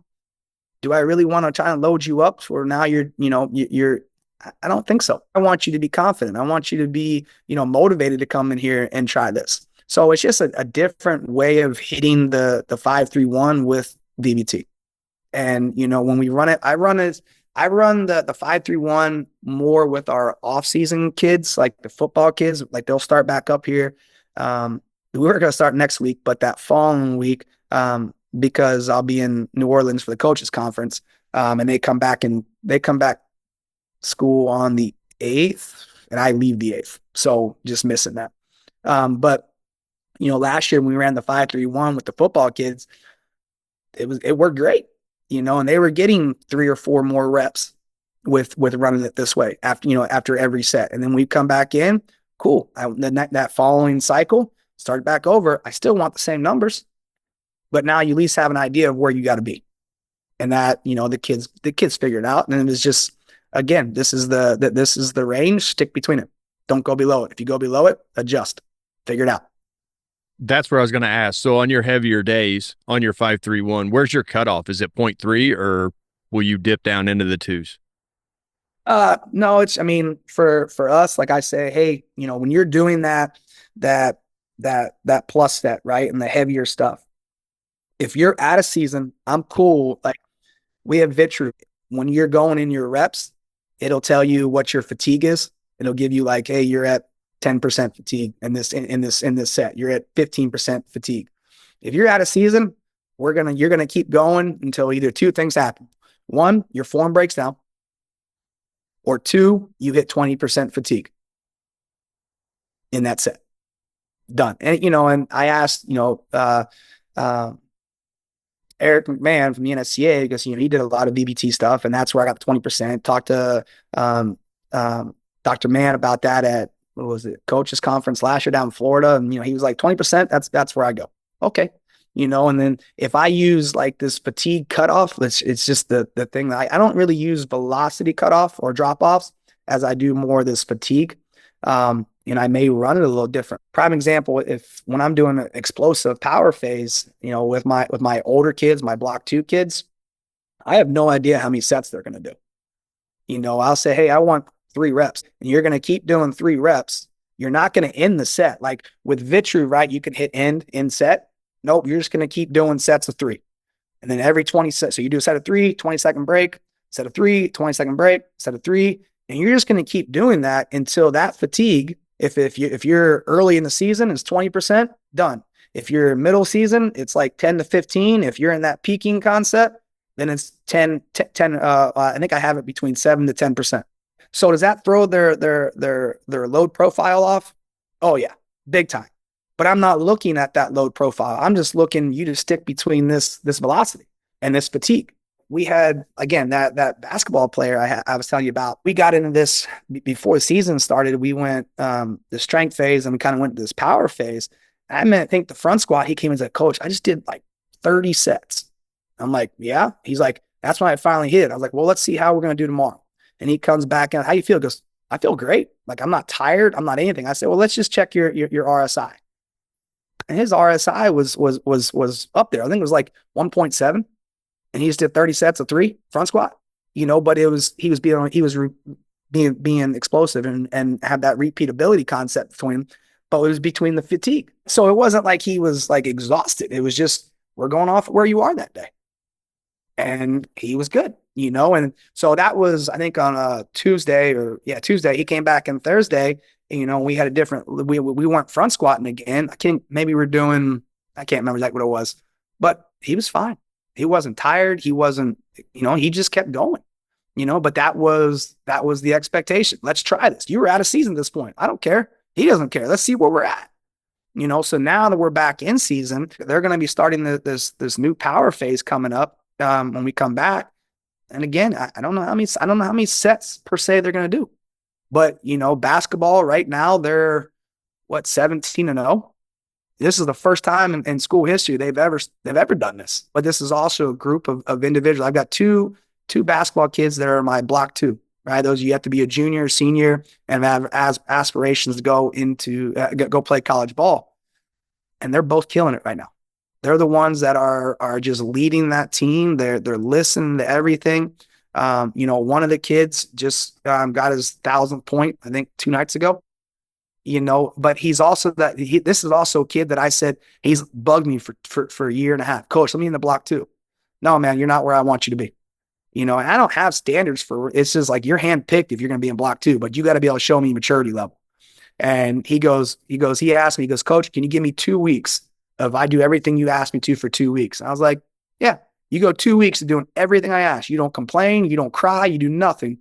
do I really want to try and load you up for now I don't think so. I want you to be confident. I want you to be, motivated to come in here and try this. So it's just a different way of hitting the 5-3-1 with VBT. And when we run it, I run the 5-3-1 more with our off-season kids, like the football kids, like they'll start back up here. We're going to start next week, but that following week, because I'll be in New Orleans for the coaches conference, and they come back school on the 8th, and I leave the 8th, so just missing that. But last year when we ran the 5-3-1 with the football kids, it worked great. And they were getting 3 or 4 more reps with running it this way after every set. And then we come back in, cool. That following cycle, start back over. I still want the same numbers, but now you at least have an idea of where you got to be. And that, the kids figured it out. And it was just, again, this is the range, stick between it. Don't go below it. If you go below it, adjust, figure it out. That's where I was going to ask. So on your heavier days, on your 5-3-1, where's your cutoff? Is it 0.3 or will you dip down into the 2s? No, for us, like I say, hey, when you're doing that plus set, right, and the heavier stuff, if you're out of season, I'm cool. Like we have Vitru. When you're going in your reps, it'll tell you what your fatigue is. It'll give you like, hey, you're at 10% fatigue in this set. You're at 15% fatigue. If you're out of season, you're gonna keep going until either 2 things happen. 1, your form breaks down, or 2, you hit 20% fatigue in that set. Done. And and I asked, Eric McMahon from the NSCA, because he did a lot of VBT stuff, and that's where I got the 20%. Talked to Dr. Mann about that at what was it, coaches conference last year down in Florida, and he was like 20%. That's where I go. Okay, and then if I use like this fatigue cutoff, it's just the thing that I don't really use velocity cutoff or drop offs as I do more of this fatigue. I may run it a little different. Prime example, when I'm doing an explosive power phase, with my older kids, my block 2 kids, I have no idea how many sets they're going to do. I'll say, hey, I want 3 reps, and you're going to keep doing 3 reps. You're not going to end the set. Like with Vitru, right? You can hit end set. Nope. You're just going to keep doing sets of 3. And then every 20 sets. So you do a set of 3, 20-second break, set of 3, 20-second break, set of 3. And you're just going to keep doing that until that fatigue, if you're early in the season, it's 20%, done. If you're middle season, it's like 10 to 15. If you're in that peaking concept, then it's 10, I think I have it between 7 to 10%. So does that throw their load profile off? Oh yeah, big time. But I'm not looking at that load profile. I'm just looking you to stick between this velocity and this fatigue. We had, again, that basketball player I was telling you about. We got into this before the season started. We went the strength phase, and we kind of went to this power phase. I think the front squat, he came as a coach. I just did like 30 sets. I'm like, yeah. He's like, that's when I finally hit it. I was like, well, let's see how we're going to do tomorrow. And he comes back and, how you feel? He goes, I feel great. Like, I'm not tired. I'm not anything. I said, well, let's just check your RSI. And his RSI was up there. I think it was like 1.7. And he just did 30 sets of 3 front squat, but he was being explosive and had that repeatability concept between him, but it was between the fatigue. So it wasn't like he was like exhausted. It was just, we're going off where you are that day. And he was good, and so that was, I think on a Tuesday, he came back on Thursday, and, we had a different, we weren't front squatting again. I can't remember exactly what it was, but he was fine. He wasn't tired. He wasn't, he just kept going, but that was the expectation. Let's try this. You were out of season at this point. I don't care. He doesn't care. Let's see where we're at. So now that we're back in season, they're going to be starting this new power phase coming up when we come back. And again, I don't know how many sets per se they're going to do, but basketball right now, they're 17-0 This is the first time in school history they've ever done this. But this is also a group of individuals. I've got two basketball kids that are my block two, right? Those you have to be a junior, senior, and have aspirations to go into go play college ball, and they're both killing it right now. They're the ones that are just leading that team. They're listening to everything. One of the kids just got his 1,000th point, I think, 2 nights ago. But he's also this is also a kid that I said he's bugged me for a year and a half. Coach, let me in the block too. No, man, you're not where I want you to be. And I don't have standards for it's just like you're handpicked if you're going to be in block two, but you got to be able to show me maturity level. And he asked me, Coach, can you give me 2 weeks if I do everything you asked me to for 2 weeks? And I was like, yeah, you go 2 weeks of doing everything I ask. You don't complain, you don't cry, you do nothing.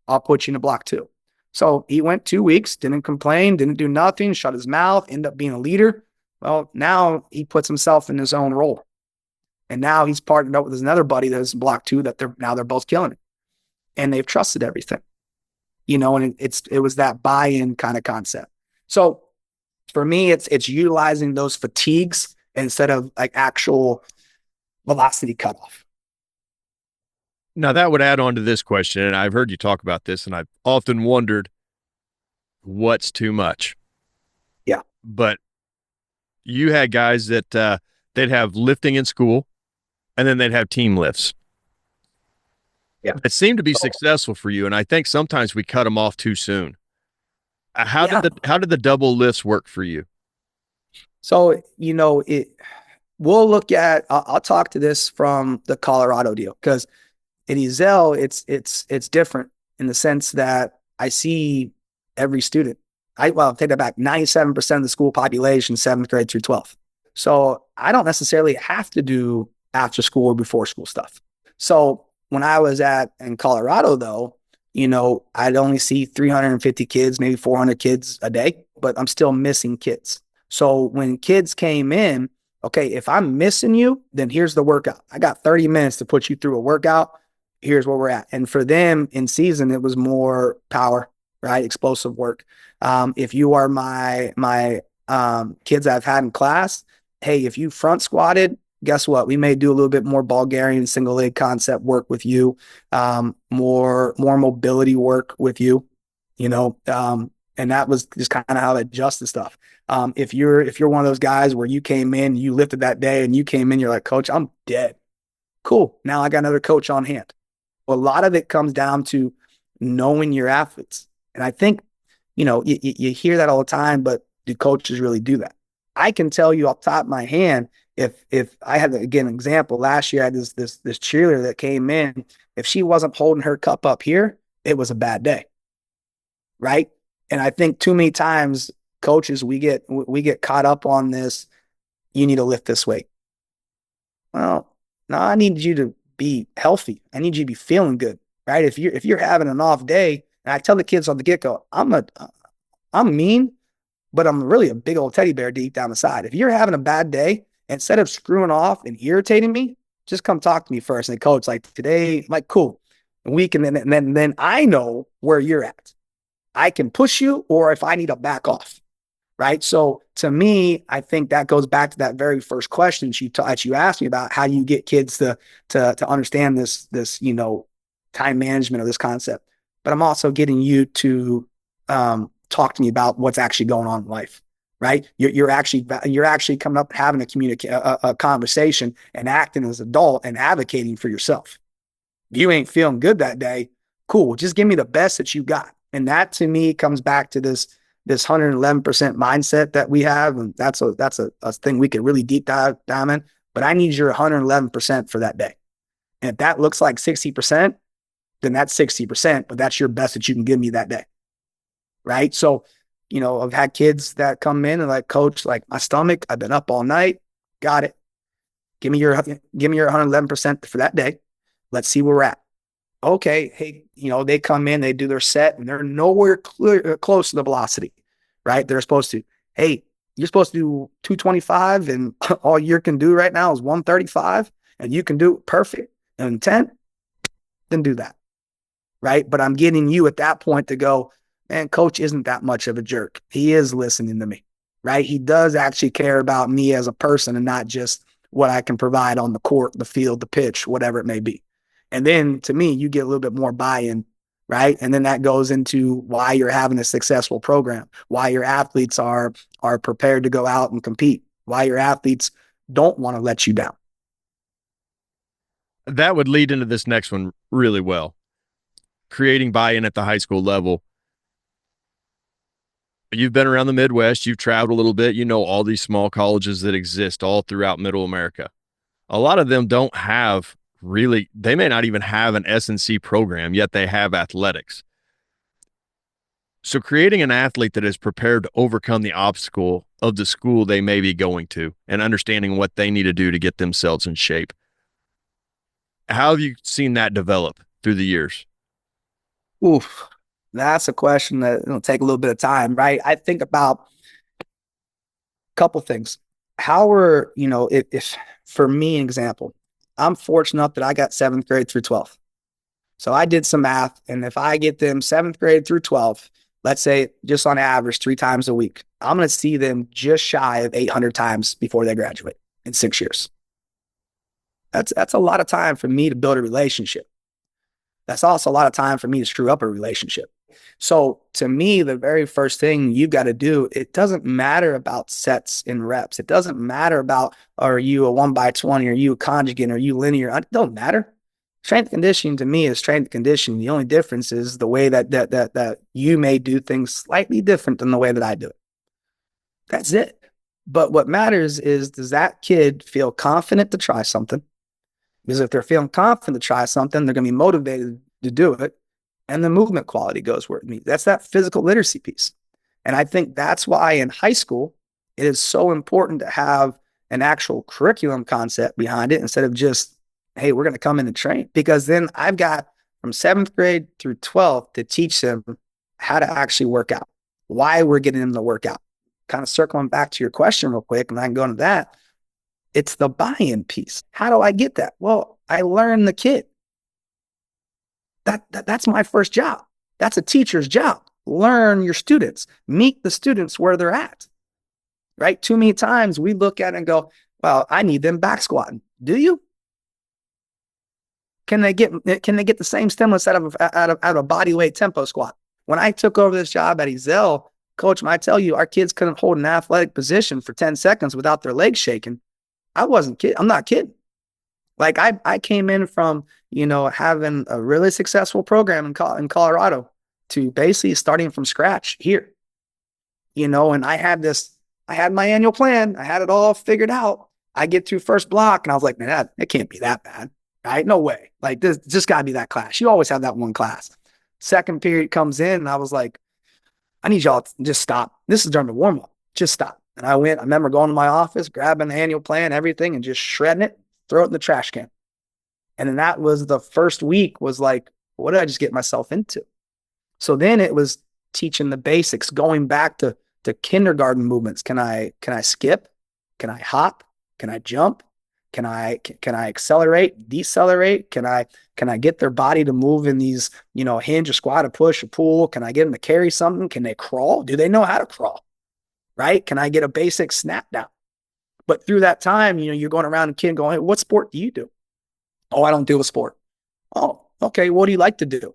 I'll put you in a block two. So he went 2 weeks, didn't complain, didn't do nothing, shut his mouth, ended up being a leader. Well, now he puts himself in his own role. And now he's partnered up with another buddy that's in block two that they're both killing it. And they've trusted everything. And it was that buy-in kind of concept. So for me, it's utilizing those fatigues instead of like actual velocity cutoff. Now, that would add on to this question, and I've heard you talk about this, and I've often wondered what's too much. Yeah. But you had guys that they'd have lifting in school, and then they'd have team lifts. Yeah. It seemed to be successful for you, and I think sometimes we cut them off too soon. How did the double lifts work for you? So, we'll look at, I'll talk to this from the Colorado deal, because at Ezell, it's different in the sense that I see every student. I'll take that back. 97% of the school population, 7th grade through 12th. So I don't necessarily have to do after school or before school stuff. So when I was in Colorado, though, I'd only see 350 kids, maybe 400 kids a day, but I'm still missing kids. So when kids came in, okay, if I'm missing you, then here's the workout. I got 30 minutes to put you through a workout. Here's where we're at. And for them in season, it was more power, right? Explosive work. If you are my kids I've had in class, hey, if you front squatted, guess what? We may do a little bit more Bulgarian single leg concept work with you, more mobility work with you, and that was just kind of how I adjusted stuff. If you're one of those guys where you came in, you lifted that day and you came in, you're like, Coach, I'm dead. Cool. Now I got another coach on hand. Well, a lot of it comes down to knowing your athletes. And I think, you hear that all the time, but do coaches really do that? I can tell you off the top of my hand, if I had, again, an example, last year I had this cheerleader that came in. If she wasn't holding her cup up here, it was a bad day. Right. And I think too many times coaches, we get caught up on this. You need to lift this weight. Well, no, I need you to be healthy. I need you to be feeling good, right? If you're having an off day, and I tell the kids on the get-go, I'm mean, but I'm really a big old teddy bear deep down the side. If you're having a bad day, instead of screwing off and irritating me, just come talk to me first. And coach, like today, I'm like, cool. And we can, and then I know where you're at. I can push you, or if I need to back off. Right. So to me, I think that goes back to that very first question that you asked me about how do you get kids to understand this, time management of this concept. But I'm also getting you to talk to me about what's actually going on in life. Right. You're actually coming up, having a conversation and acting as an adult and advocating for yourself. If you ain't feeling good that day, cool. Just give me the best that you got. And that to me comes back to this 111% mindset that we have. And that's a thing we could really deep dive in, but I need your 111% for that day. And if that looks like 60%, then that's 60%, but that's your best that you can give me that day. Right. So, I've had kids that come in and like, Coach, like my stomach, I've been up all night. Got it. Give me your 111% for that day. Let's see where we're at. Okay. Hey, they come in, they do their set and they're nowhere close to the velocity, right? They're supposed to, hey, you're supposed to do 225 and all you can do right now is 135 and you can do it perfect and intent, then do that. Right. But I'm getting you at that point to go, man, coach isn't that much of a jerk. He is listening to me. right? He does actually care about me as a person and not just what I can provide on the court, the field, the pitch, whatever it may be. And then to me, you get a little bit more buy-in, right? And then that goes into why you're having a successful program, why your athletes are prepared to go out and compete, why your athletes don't want to let you down. That would lead into this next one really well. Creating buy-in at the high school level. You've been around the Midwest, you've traveled a little bit, you know all these small colleges that exist all throughout middle America. A lot of them don't have really, they may not even have an S&C program, yet they have athletics. So creating an athlete that is prepared to overcome the obstacle of the school they may be going to and understanding what they need to do to get themselves in shape. How have you seen that develop through the years? Oof, that's a question that it'll take a little bit of time, right? I think about a couple things. How are, if for me, an example, I'm fortunate enough that I got 7th grade through 12th. So I did some math, and if I get them 7th grade through 12th, let's say just on average 3 times a week, I'm going to see them just shy of 800 times before they graduate in 6 years. That's a lot of time for me to build a relationship. That's also a lot of time for me to screw up a relationship. So to me, the very first thing you've got to do, it doesn't matter about sets and reps. It doesn't matter about, are you a 1x20? Are you a conjugate? Are you linear? It don't matter. Strength conditioning to me is strength conditioning. The only difference is the way that you may do things slightly different than the way that I do it. That's it. But what matters is, does that kid feel confident to try something? Because if they're feeling confident to try something, they're going to be motivated to do it. And the movement quality goes where it needs. That's that physical literacy piece. And I think that's why in high school, it is so important to have an actual curriculum concept behind it instead of just, hey, we're going to come in and train. Because then I've got from 7th grade through 12th to teach them how to actually work out, why we're getting them to work out. Kind of circling back to your question real quick, and I can go into that. It's the buy-in piece. How do I get that? Well, I learn the kid. That's my first job. That's a teacher's job. Learn your students. Meet the students where they're at. Right? Too many times we look at it and go, well, I need them back squatting. Do you? Can they get the same stimulus out of a body weight tempo squat? When I took over this job at Ezell, Coach, I tell you, our kids couldn't hold an athletic position for 10 seconds without their legs shaking. I wasn't kidding. I'm not kidding. Like I came in from, having a really successful program in Colorado to basically starting from scratch here, and I had my annual plan. I had it all figured out. I get through first block and I was like, man, it can't be that bad, right? No way. Like this just gotta be that class. You always have that one class. Second period comes in and I was like, I need y'all to just stop. This is during the warm up. Just stop. And I remember going to my office, grabbing the annual plan, everything, and just shredding it, throw it in the trash can. And then that was the first week was like, what did I just get myself into? So then it was teaching the basics, going back to kindergarten movements. Can I skip? Can I hop? Can I jump? Can I accelerate, decelerate? Can I get their body to move in these, hinge, a squat, a push, a pull? Can I get them to carry something? Can they crawl? Do they know how to crawl? Right? Can I get a basic snap down? But through that time, you're going around and kid going, hey, what sport do you do? Oh, I don't do a sport. Oh, okay. What do you like to do?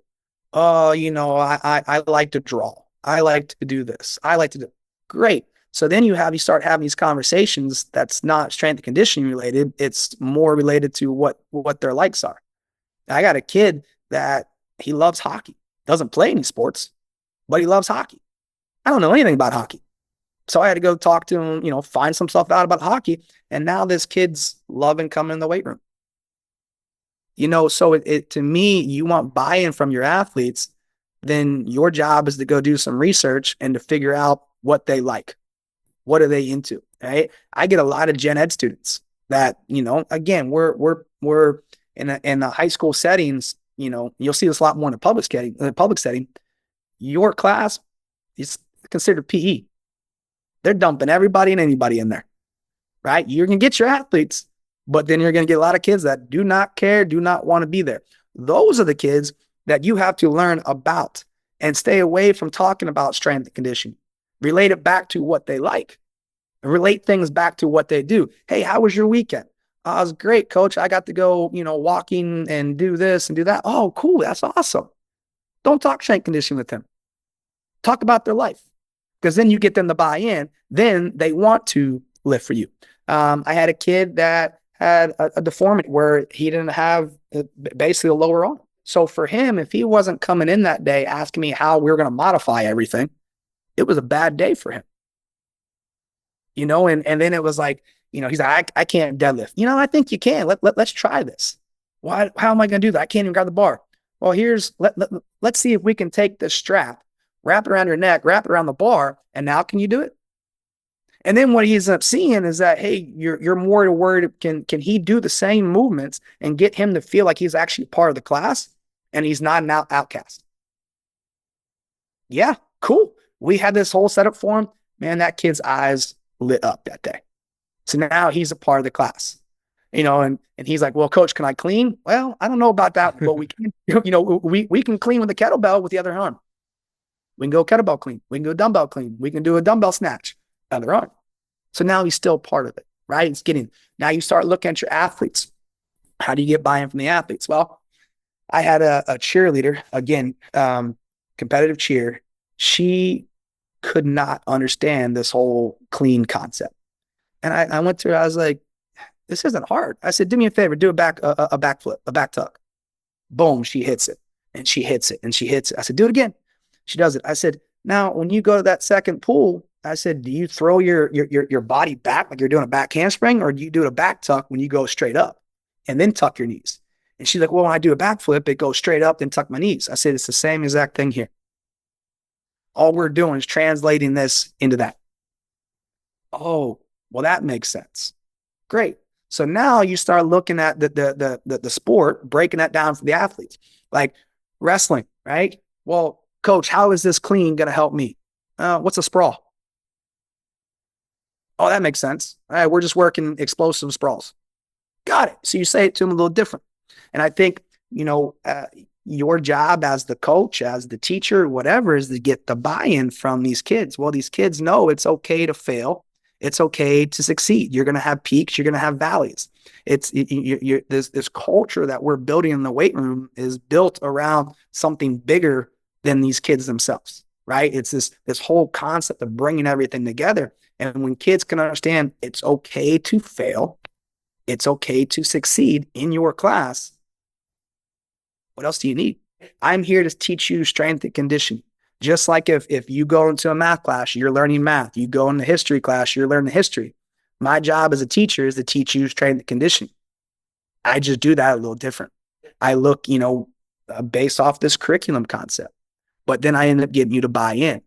I like to draw. I like to do this. I like to do. Great. So then you start having these conversations that's not strength and conditioning related. It's more related to what their likes are. I got a kid that he loves hockey, doesn't play any sports, but he loves hockey. I don't know anything about hockey. So I had to go talk to him, find some stuff out about hockey. And now this kid's loving coming in the weight room. So to me, you want buy-in from your athletes, then your job is to go do some research and to figure out what they like. What are they into? Right? I get a lot of gen ed students that, again, we're in the high school settings, you'll see this a lot more in the public setting. Your class is considered PE. They're dumping everybody and anybody in there, right? You're going to get your athletes, but then you're going to get a lot of kids that do not care, do not want to be there. Those are the kids that you have to learn about and stay away from talking about strength and conditioning. Relate it back to what they like. relate things back to what they do. Hey, how was your weekend? Oh, it was great, coach. I got to go, walking and do this and do that. Oh, cool. That's awesome. Don't talk strength conditioning with them. Talk about their life, because then you get them to buy in. Then they want to lift for you. I had a kid that had a deformity where he didn't have basically a lower arm. So for him, if he wasn't coming in that day asking me how we were going to modify everything, it was a bad day for him. And then it was like, he's like, I can't deadlift. I think you can. Let's try this. Why? How am I going to do that? I can't even grab the bar. Well, let's see if we can take this strap, wrap it around your neck, wrap it around the bar, and now can you do it? And then what he ends up seeing is that, hey, you're more worried, can he do the same movements and get him to feel like he's actually part of the class and he's not an outcast? Yeah, cool. We had this whole setup for him. Man, that kid's eyes lit up that day. So now he's a part of the class, and he's like, well, coach, can I clean? Well, I don't know about that, but we can, we can clean with the kettlebell with the other arm. We can go kettlebell clean. We can go dumbbell clean. We can do a dumbbell snatch, other arm. So now he's still part of it, right? Now you start looking at your athletes. How do you get buy-in from the athletes? Well, I had a cheerleader, again, competitive cheer. She could not understand this whole clean concept. And I went to her, I was like, this isn't hard. I said, do me a favor, do a backflip, a back tuck. Boom, she hits it, and she hits it, and she hits it. I said, do it again. She does it. I said, now when you go to that second pull, I said, do you throw your body back like you're doing a back handspring, or do you do a back tuck when you go straight up and then tuck your knees? And she's like, well, when I do a backflip, it goes straight up, then tuck my knees. I said, it's the same exact thing here. All we're doing is translating this into that. Oh, well, that makes sense. Great. So now you start looking at the sport, breaking that down for the athletes, like wrestling, right? Well, coach, how is this clean going to help me? What's a sprawl? Oh, that makes sense. All right, we're just working explosive sprawls. Got it. So you say it to them a little different. And I think, your job as the coach, as the teacher, whatever, is to get the buy-in from these kids. Well, these kids know it's okay to fail. It's okay to succeed. You're going to have peaks. You're going to have valleys. This culture that we're building in the weight room is built around something bigger than these kids themselves, right? It's this whole concept of bringing everything together. And when kids can understand it's okay to fail, it's okay to succeed in your class, what else do you need? I'm here to teach you strength and conditioning. Just like if you go into a math class, you're learning math. You go into history class, you're learning history. My job as a teacher is to teach you strength and conditioning. I just do that a little different. I look, based off this curriculum concept, but then I end up getting you to buy in.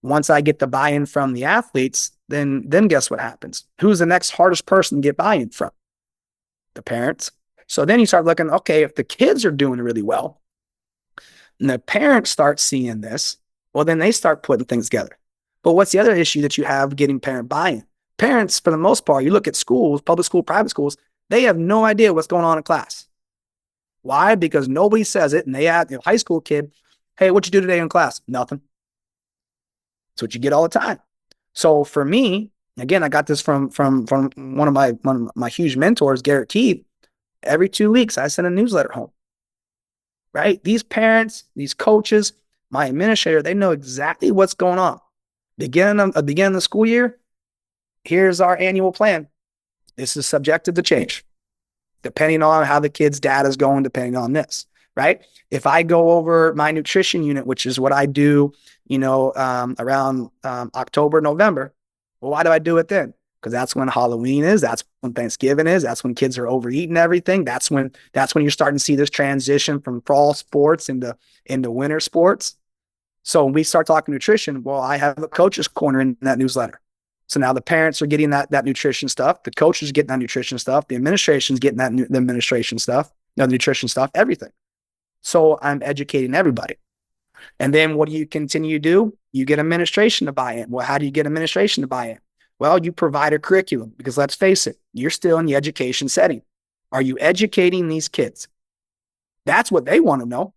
Once I get the buy-in from the athletes, then guess what happens? Who's the next hardest person to get buy-in from? The parents. So then you start looking, okay, if the kids are doing really well and the parents start seeing this, well, then they start putting things together. But what's the other issue that you have getting parent buy-in? Parents, for the most part, you look at schools, public school, private schools, they have no idea what's going on in class. Why? Because nobody says it. And they ask a high school kid, hey, what'd you do today in class? Nothing. That's what you get all the time. So for me, again, I got this from one of my huge mentors, Garrett Keith. Every 2 weeks, I send a newsletter home, right? These parents, these coaches, my administrator, they know exactly what's going on. Beginning of the school year, here's our annual plan. This is subjective to change, depending on how the kid's data is going, depending on this, right? If I go over my nutrition unit, which is what I do, around October, November, well, why do I do it then? Because that's when Halloween is. That's when Thanksgiving is. That's when kids are overeating everything. That's when you're starting to see this transition from fall sports into winter sports. So when we start talking nutrition, well, I have a coach's corner in that newsletter. So now the parents are getting that nutrition stuff. The coaches are getting that nutrition stuff. The administration's getting the administration stuff, the nutrition stuff, everything. So I'm educating everybody. And then what do you continue to do? You get administration to buy in. Well, how do you get administration to buy in? Well, you provide a curriculum, because let's face it, you're still in the education setting. Are you educating these kids? That's what they want to know.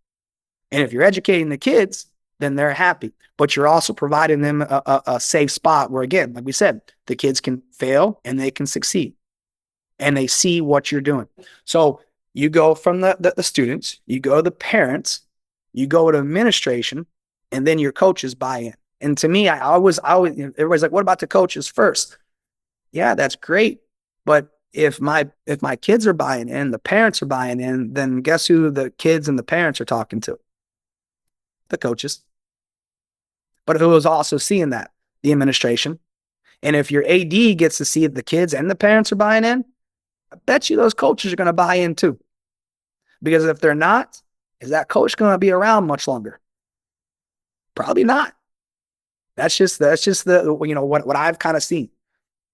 And if you're educating the kids, then they're happy. But you're also providing them a safe spot where, again, like we said, the kids can fail and they can succeed, and they see what you're doing. So you go from the students, you go to the parents, you go to administration, and then your coaches buy in. And to me, I always, everybody's like, what about the coaches first? Yeah, that's great. But if my kids are buying in, the parents are buying in, then guess who the kids and the parents are talking to? The coaches. But who is also seeing that? The administration. And if your AD gets to see the kids and the parents are buying in, I bet you those coaches are going to buy in too. Because if they're not, is that coach going to be around much longer? Probably not. That's just the what I've kind of seen.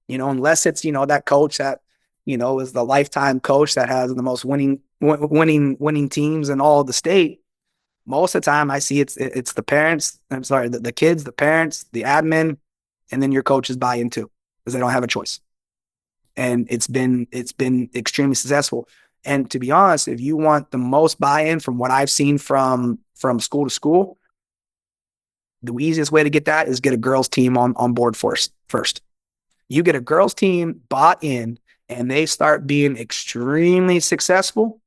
Unless it's that coach that is the lifetime coach that has the most winning teams in all of the state. Most of the time, I see it's the parents. I'm sorry, the kids, the parents, the admin, and then your coaches buy in too because they don't have a choice. And it's been extremely successful. And to be honest, if you want the most buy-in from what I've seen from school to school, the easiest way to get that is get a girls team on board first. You get a girls team bought in and they start being extremely successful.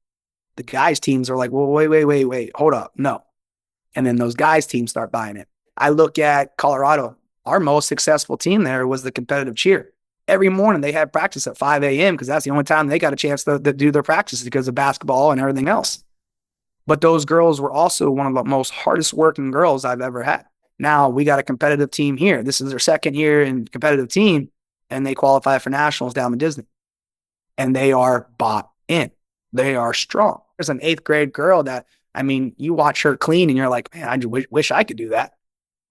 The guys teams are like, well, wait, hold up. No. And then those guys teams start buying it. I look at Colorado. Our most successful team there was the competitive cheer. Every morning they had practice at 5 a.m. because that's the only time they got a chance to do their practices because of basketball and everything else. But those girls were also one of the most hardest working girls I've ever had. Now we got a competitive team here. This is their second year in competitive team, and they qualify for nationals down in Disney. And they are bought in. They are strong. There's an 8th grade girl that, you watch her clean and you're like, man, I wish I could do that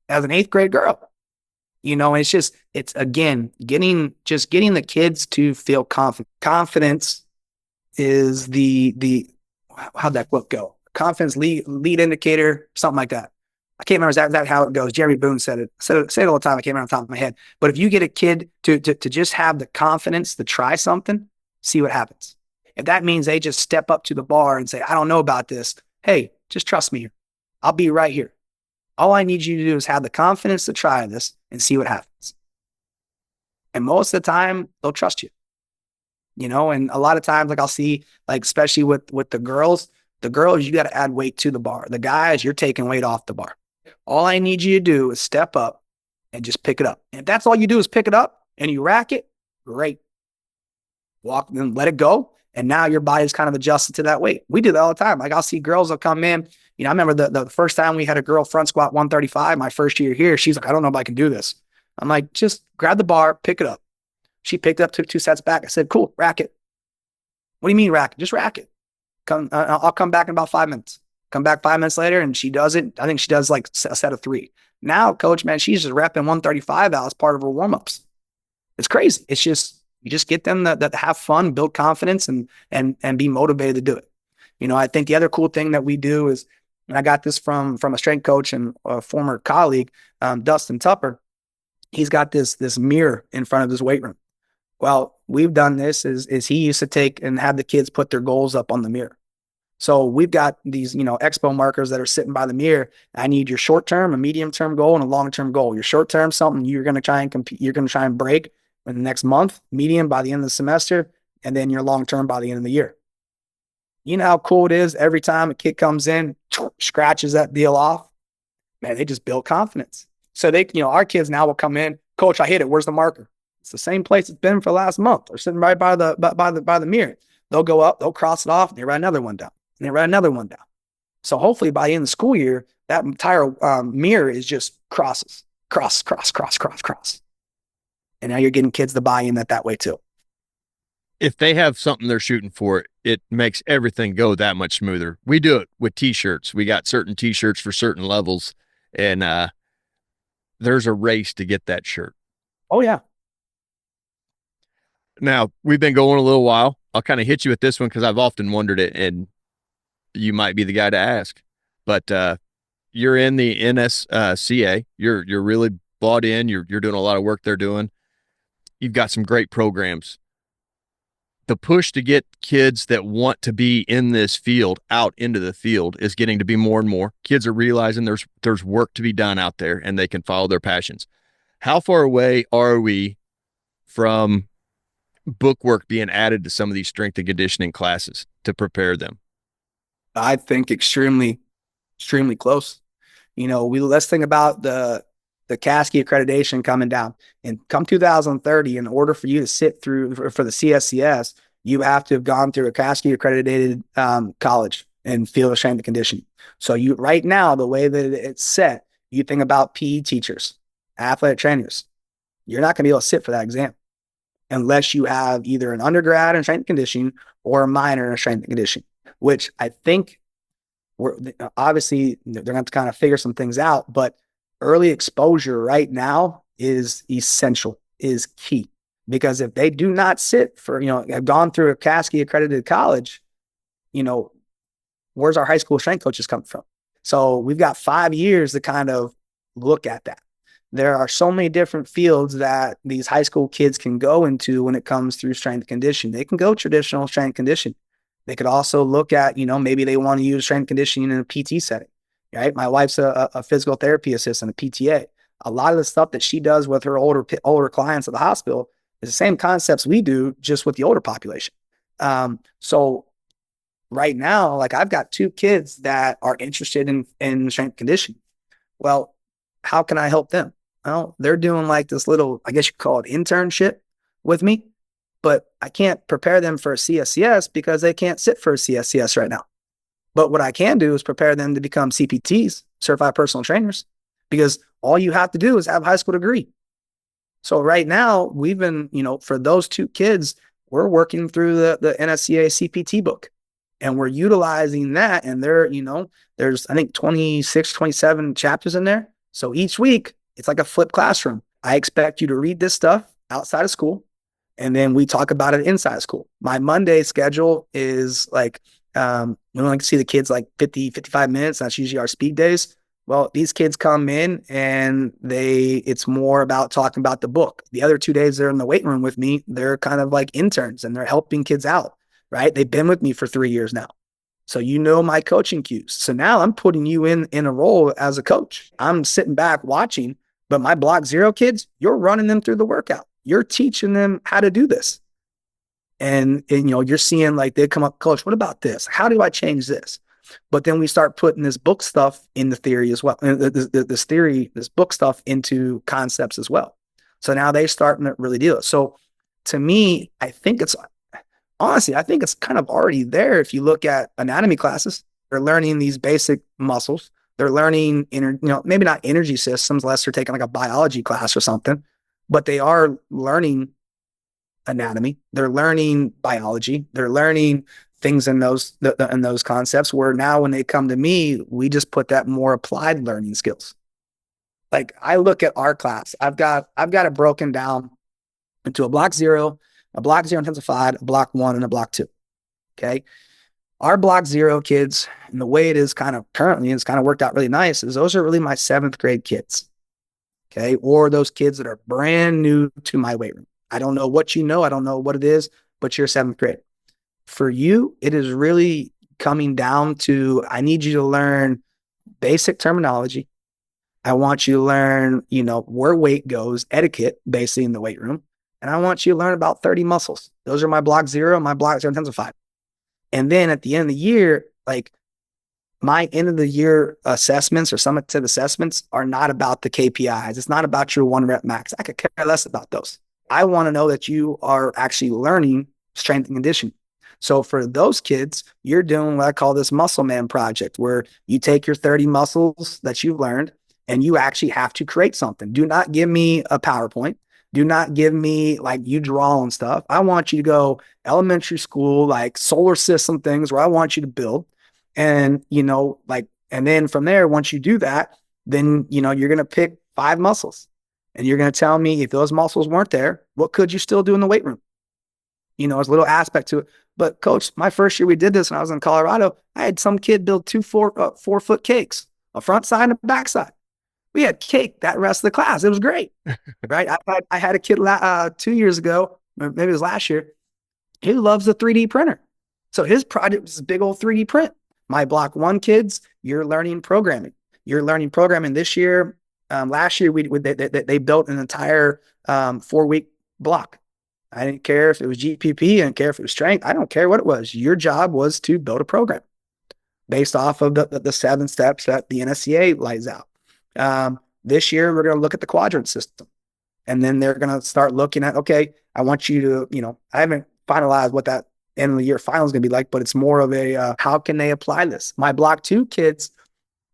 as an 8th grade girl. It's again, getting the kids to feel confident. Confidence is how'd that quote go? Confidence lead indicator, something like that. I can't remember exactly how it goes. Jeremy Boone said it. Say it all the time. I can't remember on the top of my head. But if you get a kid to just have the confidence to try something, see what happens. If that means they just step up to the bar and say, I don't know about this. Hey, just trust me here. I'll be right here. All I need you to do is have the confidence to try this and see what happens. And most of the time, they'll trust you. And a lot of times, like I'll see, like especially with the girls, you got to add weight to the bar. The guys, you're taking weight off the bar. All I need you to do is step up and just pick it up. And if that's all you do is pick it up and you rack it, great. Walk and let it go. And now your body's kind of adjusted to that weight. We do that all the time. Like I'll see girls will come in. I remember the first time we had a girl front squat 135, my first year here, she's like, I don't know if I can do this. I'm like, just grab the bar, pick it up. She picked it up, took 2 sets back. I said, cool, rack it. What do you mean rack it? Just rack it. I'll come back in about 5 minutes. Come back 5 minutes later and she does it. I think she does like a set of 3. Now, coach, man, she's just repping 135 out as part of her warm-ups. It's crazy. It's just, you just get them that have fun, build confidence and be motivated to do it. I think the other cool thing that we do is, and I got this from a strength coach and a former colleague, Dustin Tupper. He's got this mirror in front of his weight room. Well, we've done this is he used to take and have the kids put their goals up on the mirror. So we've got these, expo markers that are sitting by the mirror. I need your short-term, a medium-term goal, and a long-term goal. Your short-term, something you're going to try and compete, you're going to try and break in the next month, medium by the end of the semester, and then your long-term by the end of the year. You know how cool it is every time a kid comes in, scratches that deal off? Man, they just build confidence. So our kids now will come in, coach, I hit it. Where's the marker? It's the same place it's been for the last month. They're sitting right by the mirror. They'll go up, they'll cross it off, and they write another one down. And they write another one down. So hopefully by the end of the school year, that entire mirror is just crosses, cross. And now you're getting kids to buy in that way too. If they have something they're shooting for, it makes everything go that much smoother. We do it with t-shirts. We got certain t-shirts for certain levels, and there's a race to get that shirt. Oh, yeah. Now, we've been going a little while. I'll kind of hit you with this one because I've often wondered it, and you might be the guy to ask. But you're in the NSCA. You're really bought in. You're doing a lot of work they're doing. You've got some great programs. the push to get kids that want to be in this field out into the field is getting to be more and more. Kids are realizing there's work to be done out there and they can follow their passions. How far away are we from bookwork being added to some of these strength and conditioning classes to prepare them? I think extremely, extremely close. Let's think about the CASCI accreditation coming down. And come 2030, in order for you to sit through for the CSCS, you have to have gone through a CASCI accredited college in field of strength and conditioning. So right now, the way that it's set, you think about PE teachers, athletic trainers, you're not going to be able to sit for that exam unless you have either an undergrad in strength and conditioning or a minor in strength and conditioning, which I think obviously they're going to have to kind of figure some things out, but early exposure right now is essential, is key. Because if they do not sit for, have gone through a CASCI accredited college, where's our high school strength coaches come from? So we've got 5 years to kind of look at that. There are so many different fields that these high school kids can go into when it comes through strength and conditioning. They can go traditional strength and conditioning. They could also look at, maybe they want to use strength and conditioning in a PT setting, right? My wife's a physical therapy assistant, a PTA. A lot of the stuff that she does with her older clients at the hospital is the same concepts we do, just with the older population. So right now, like I've got 2 kids that are interested in strength and conditioning. Well, how can I help them? Well, they're doing like this little, I guess you could call it internship with me, but I can't prepare them for a CSCS because they can't sit for a CSCS right now. But what I can do is prepare them to become CPTs, certified personal trainers, because all you have to do is have a high school degree. So right now we've been, for those 2 kids, we're working through the NSCA CPT book and we're utilizing that. And there's, I think 26, 27 chapters in there. So each week it's like a flipped classroom. I expect you to read this stuff outside of school. And then we talk about it inside of school. My Monday schedule is like, we only see the kids like 50, 55 minutes. That's usually our speed days. Well, these kids come in and it's more about talking about the book. The other 2 days they're in the weight room with me. They're kind of like interns and they're helping kids out, right? They've been with me for 3 years now. So my coaching cues. So now I'm putting you in a role as a coach. I'm sitting back watching, but my block 0 kids, you're running them through the workout. You're teaching them how to do this. And you're seeing like they come up, coach, what about this? How do I change this? But then we start putting this book stuff in the theory as well. This book stuff into concepts as well. So now they starting to really deal it. So to me, I think it's kind of already there. If you look at anatomy classes, they're learning these basic muscles. They're learning, maybe not energy systems unless they're taking like a biology class or something, but they are learning anatomy. They're learning biology. They're learning things in those concepts where now when they come to me, we just put that more applied learning skills. Like I look at our class, I've got it broken down into a block 0 intensified, a block 1, and a block 2. Okay. Our block 0 kids, and the way it is kind of currently, it's kind of worked out really nice, is those are really my 7th grade kids. Okay. Or those kids that are brand new to my weight room. I don't know what I don't know what it is, but you're 7th grade. For you, it is really coming down to, I need you to learn basic terminology. I want you to learn, where weight goes, etiquette, basically in the weight room. And I want you to learn about 30 muscles. Those are my block 0, my block 0 intensified. And then at the end of the year, like my end of the year assessments or summative assessments are not about the KPIs. It's not about your 1 rep max. I could care less about those. I want to know that you are actually learning strength and conditioning. So for those kids, you're doing what I call this muscle man project, where you take your 30 muscles that you've learned and you actually have to create something. Do not give me a PowerPoint. Do not give me like you draw and stuff. I want you to go elementary school, like solar system things where I want you to build. And, and then from there, once you do that, then, you're going to pick 5 muscles and you're going to tell me if those muscles weren't there, what could you still do in the weight room? There's a little aspect to it. But coach, my first year we did this when I was in Colorado, I had some kid build 2 4-foot cakes, a front side and a back side. We had cake that rest of the class. It was great, right? I had a kid 2 years ago, or maybe it was last year. He loves the 3D printer. So his project was a big old 3D print. My block one kids, you're learning programming. You're learning programming this year. Last year, they built an entire 4-week block. I didn't care if it was GPP. I didn't care if it was strength. I don't care what it was. Your job was to build a program based off of the 7 steps that the NSCA lays out. This year, we're going to look at the quadrant system. And then they're going to start looking at, okay, I want you to, I haven't finalized what that end of the year final is going to be like, but it's more of a, how can they apply this? My block 2 kids,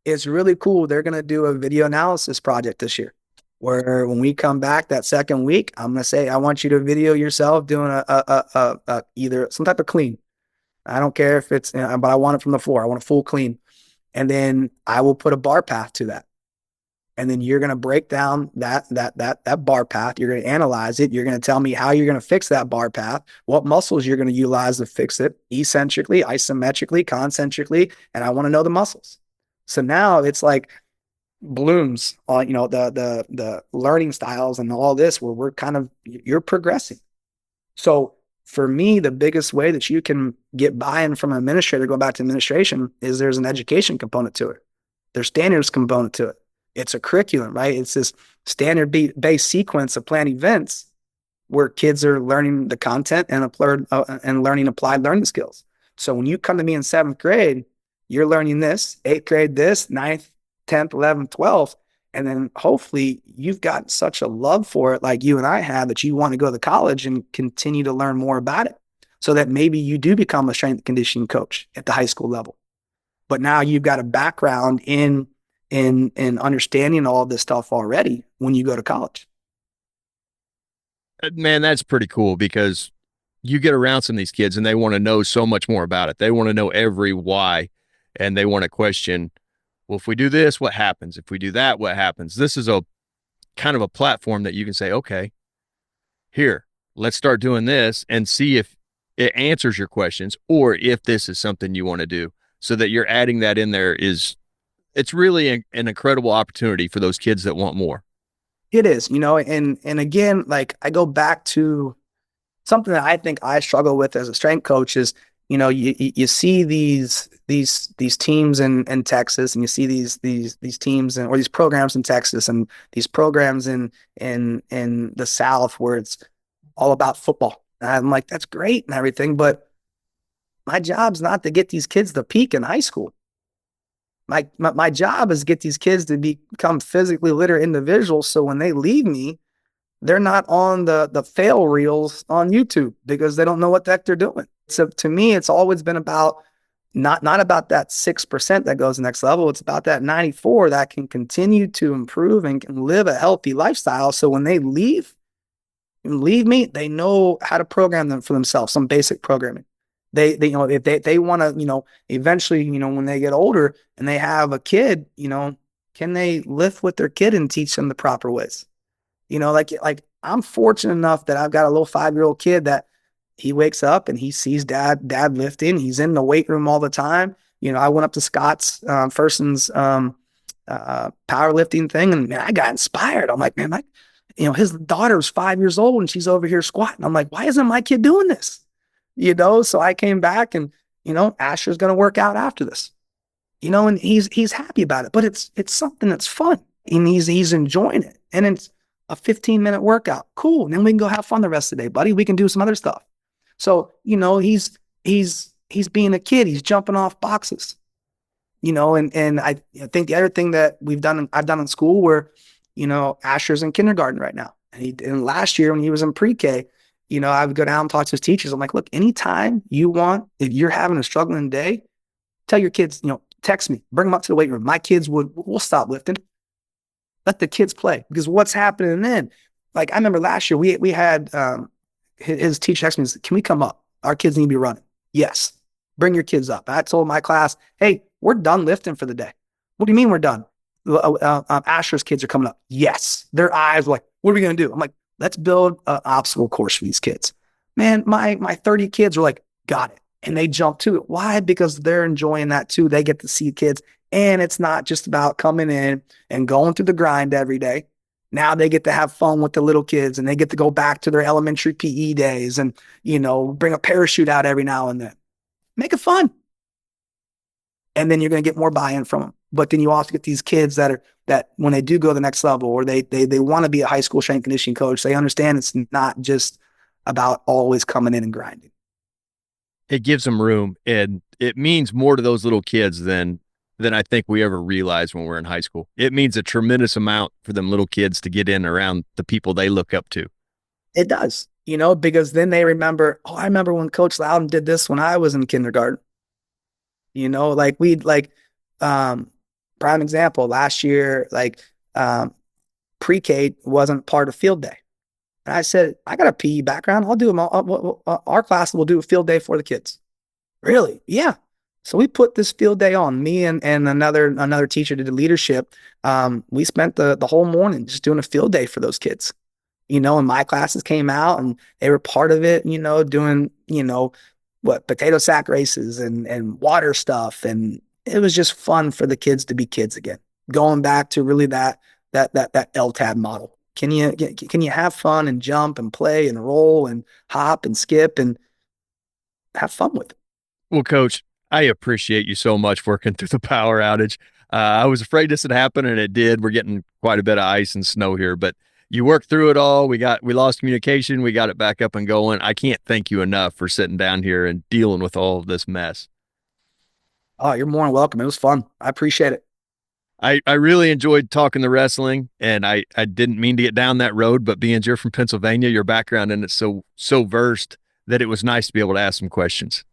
it's really cool. They're going to do a video analysis project this year, where when we come back that second week, I'm going to say, I want you to video yourself doing either some type of clean. I don't care if it's, but I want it from the floor. I want a full clean. And then I will put a bar path to that. And then you're going to break down that bar path. You're going to analyze it. You're going to tell me how you're going to fix that bar path, what muscles you're going to utilize to fix it, eccentrically, isometrically, concentrically, and I want to know the muscles. So now it's like blooms on, the learning styles and all this, where you're progressing. So for me, the biggest way that you can get buy-in from an administrator, going back to administration, is there's an education component to it. There's standards component to it. It's a curriculum, right? It's this standard-based sequence of planned events where kids are learning the content and learning applied learning skills. So when you come to me in 7th grade, you're learning this, 8th grade this, 9th, 10th, 11th, 12th, and then hopefully you've got such a love for it like you and I have that you want to go to college and continue to learn more about it, so that maybe you do become a strength and conditioning coach at the high school level. But now you've got a background in understanding all this stuff already when you go to college. Man, that's pretty cool, because you get around some of these kids and they want to know so much more about it. They want to know every why, and they want to question, well, if we do this, what happens? If we do that, what happens? This is a kind of a platform that you can say, okay, here, let's start doing this and see if it answers your questions, or if this is something you want to do, so that you're adding that in there. It's really an incredible opportunity for those kids that want more. It is, and again, like I go back to something that I think I struggle with as a strength coach is, you see these teams in Texas, and you see these teams or these programs in Texas, and these programs in the South, where it's all about football. And I'm like, that's great and everything, but my job's not to get these kids to peak in high school. My job is to get these kids to become physically literate individuals, so when they leave me, they're not on the fail reels on YouTube because they don't know what the heck they're doing. So to me, it's always been about not about that 6% that goes next level. It's about that 94 that can continue to improve and can live a healthy lifestyle. So when they leave me, they know how to program them for themselves, some basic programming. They if they want to, eventually, when they get older and they have a kid, can they lift with their kid and teach them the proper ways? Like I'm fortunate enough that I've got a little 5-year-old kid that he wakes up and he sees dad lifting. He's in the weight room all the time. I went up to Scott's Furson's powerlifting thing, and man, I got inspired. I'm like, man, his daughter's 5 years old and she's over here squatting. I'm like, why isn't my kid doing this? So I came back and, Asher's going to work out after this, and he's happy about it, but it's something that's fun and he's enjoying it. And it's a 15-minute workout. Cool. And then we can go have fun the rest of the day, buddy. We can do some other stuff. So, he's being a kid. He's jumping off boxes, and I think the other thing that I've done in school, where, Asher's in kindergarten right now. And last year when he was in pre-K, I would go down and talk to his teachers. I'm like, look, anytime if you're having a struggling day, tell your kids, text me, bring them up to the weight room. My kids we'll stop lifting. Let the kids play, because what's happening then? Like I remember last year we had his teacher text me, can we come up? Our kids need to be running. Yes. Bring your kids up. I told my class, hey, we're done lifting for the day. What do you mean we're done? Asher's kids are coming up. Yes. Their eyes were like, what are we going to do? I'm like, let's build an obstacle course for these kids. Man, my 30 kids were like, got it. And they jump to it. Why? Because they're enjoying that too. They get to see kids. And it's not just about coming in and going through the grind every day. Now they get to have fun with the little kids and they get to go back to their elementary PE days and, bring a parachute out every now and then. Make it fun. And then you're going to get more buy-in from them. But then you also get these kids that when they do go to the next level, or they want to be a high school strength conditioning coach, they understand it's not just about always coming in and grinding. It gives them room, and it means more to those little kids than I think we ever realized when we're in high school. It means a tremendous amount for them little kids to get in around the people they look up to. It does, because then they remember, oh, I remember when Coach Loudon did this when I was in kindergarten. Prime example, last year, pre-K wasn't part of field day. And I said, I got a PE background. I'll do them. Our class will do a field day for the kids. Really? Yeah. So we put this field day on. Me and another teacher did leadership. We spent the whole morning just doing a field day for those kids. And my classes came out and they were part of it, doing, potato sack races and water stuff. And it was just fun for the kids to be kids again. Going back to really that LTAB model. Can you have fun and jump and play and roll and hop and skip and have fun with it? Well, Coach, I appreciate you so much working through the power outage. I was afraid this would happen, and it did. We're getting quite a bit of ice and snow here, but you worked through it all. We lost communication. We got it back up and going. I can't thank you enough for sitting down here and dealing with all of this mess. Oh, you're more than welcome. It was fun. I appreciate it. I really enjoyed talking the wrestling, and I didn't mean to get down that road, but being you're from Pennsylvania, your background in it's so versed that it was nice to be able to ask some questions.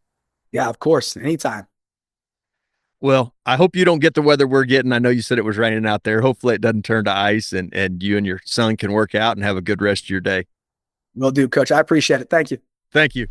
Yeah, of course. Anytime. Well, I hope you don't get the weather we're getting. I know you said it was raining out there. Hopefully it doesn't turn to ice, and you and your son can work out and have a good rest of your day. Will do, Coach. I appreciate it. Thank you. Thank you.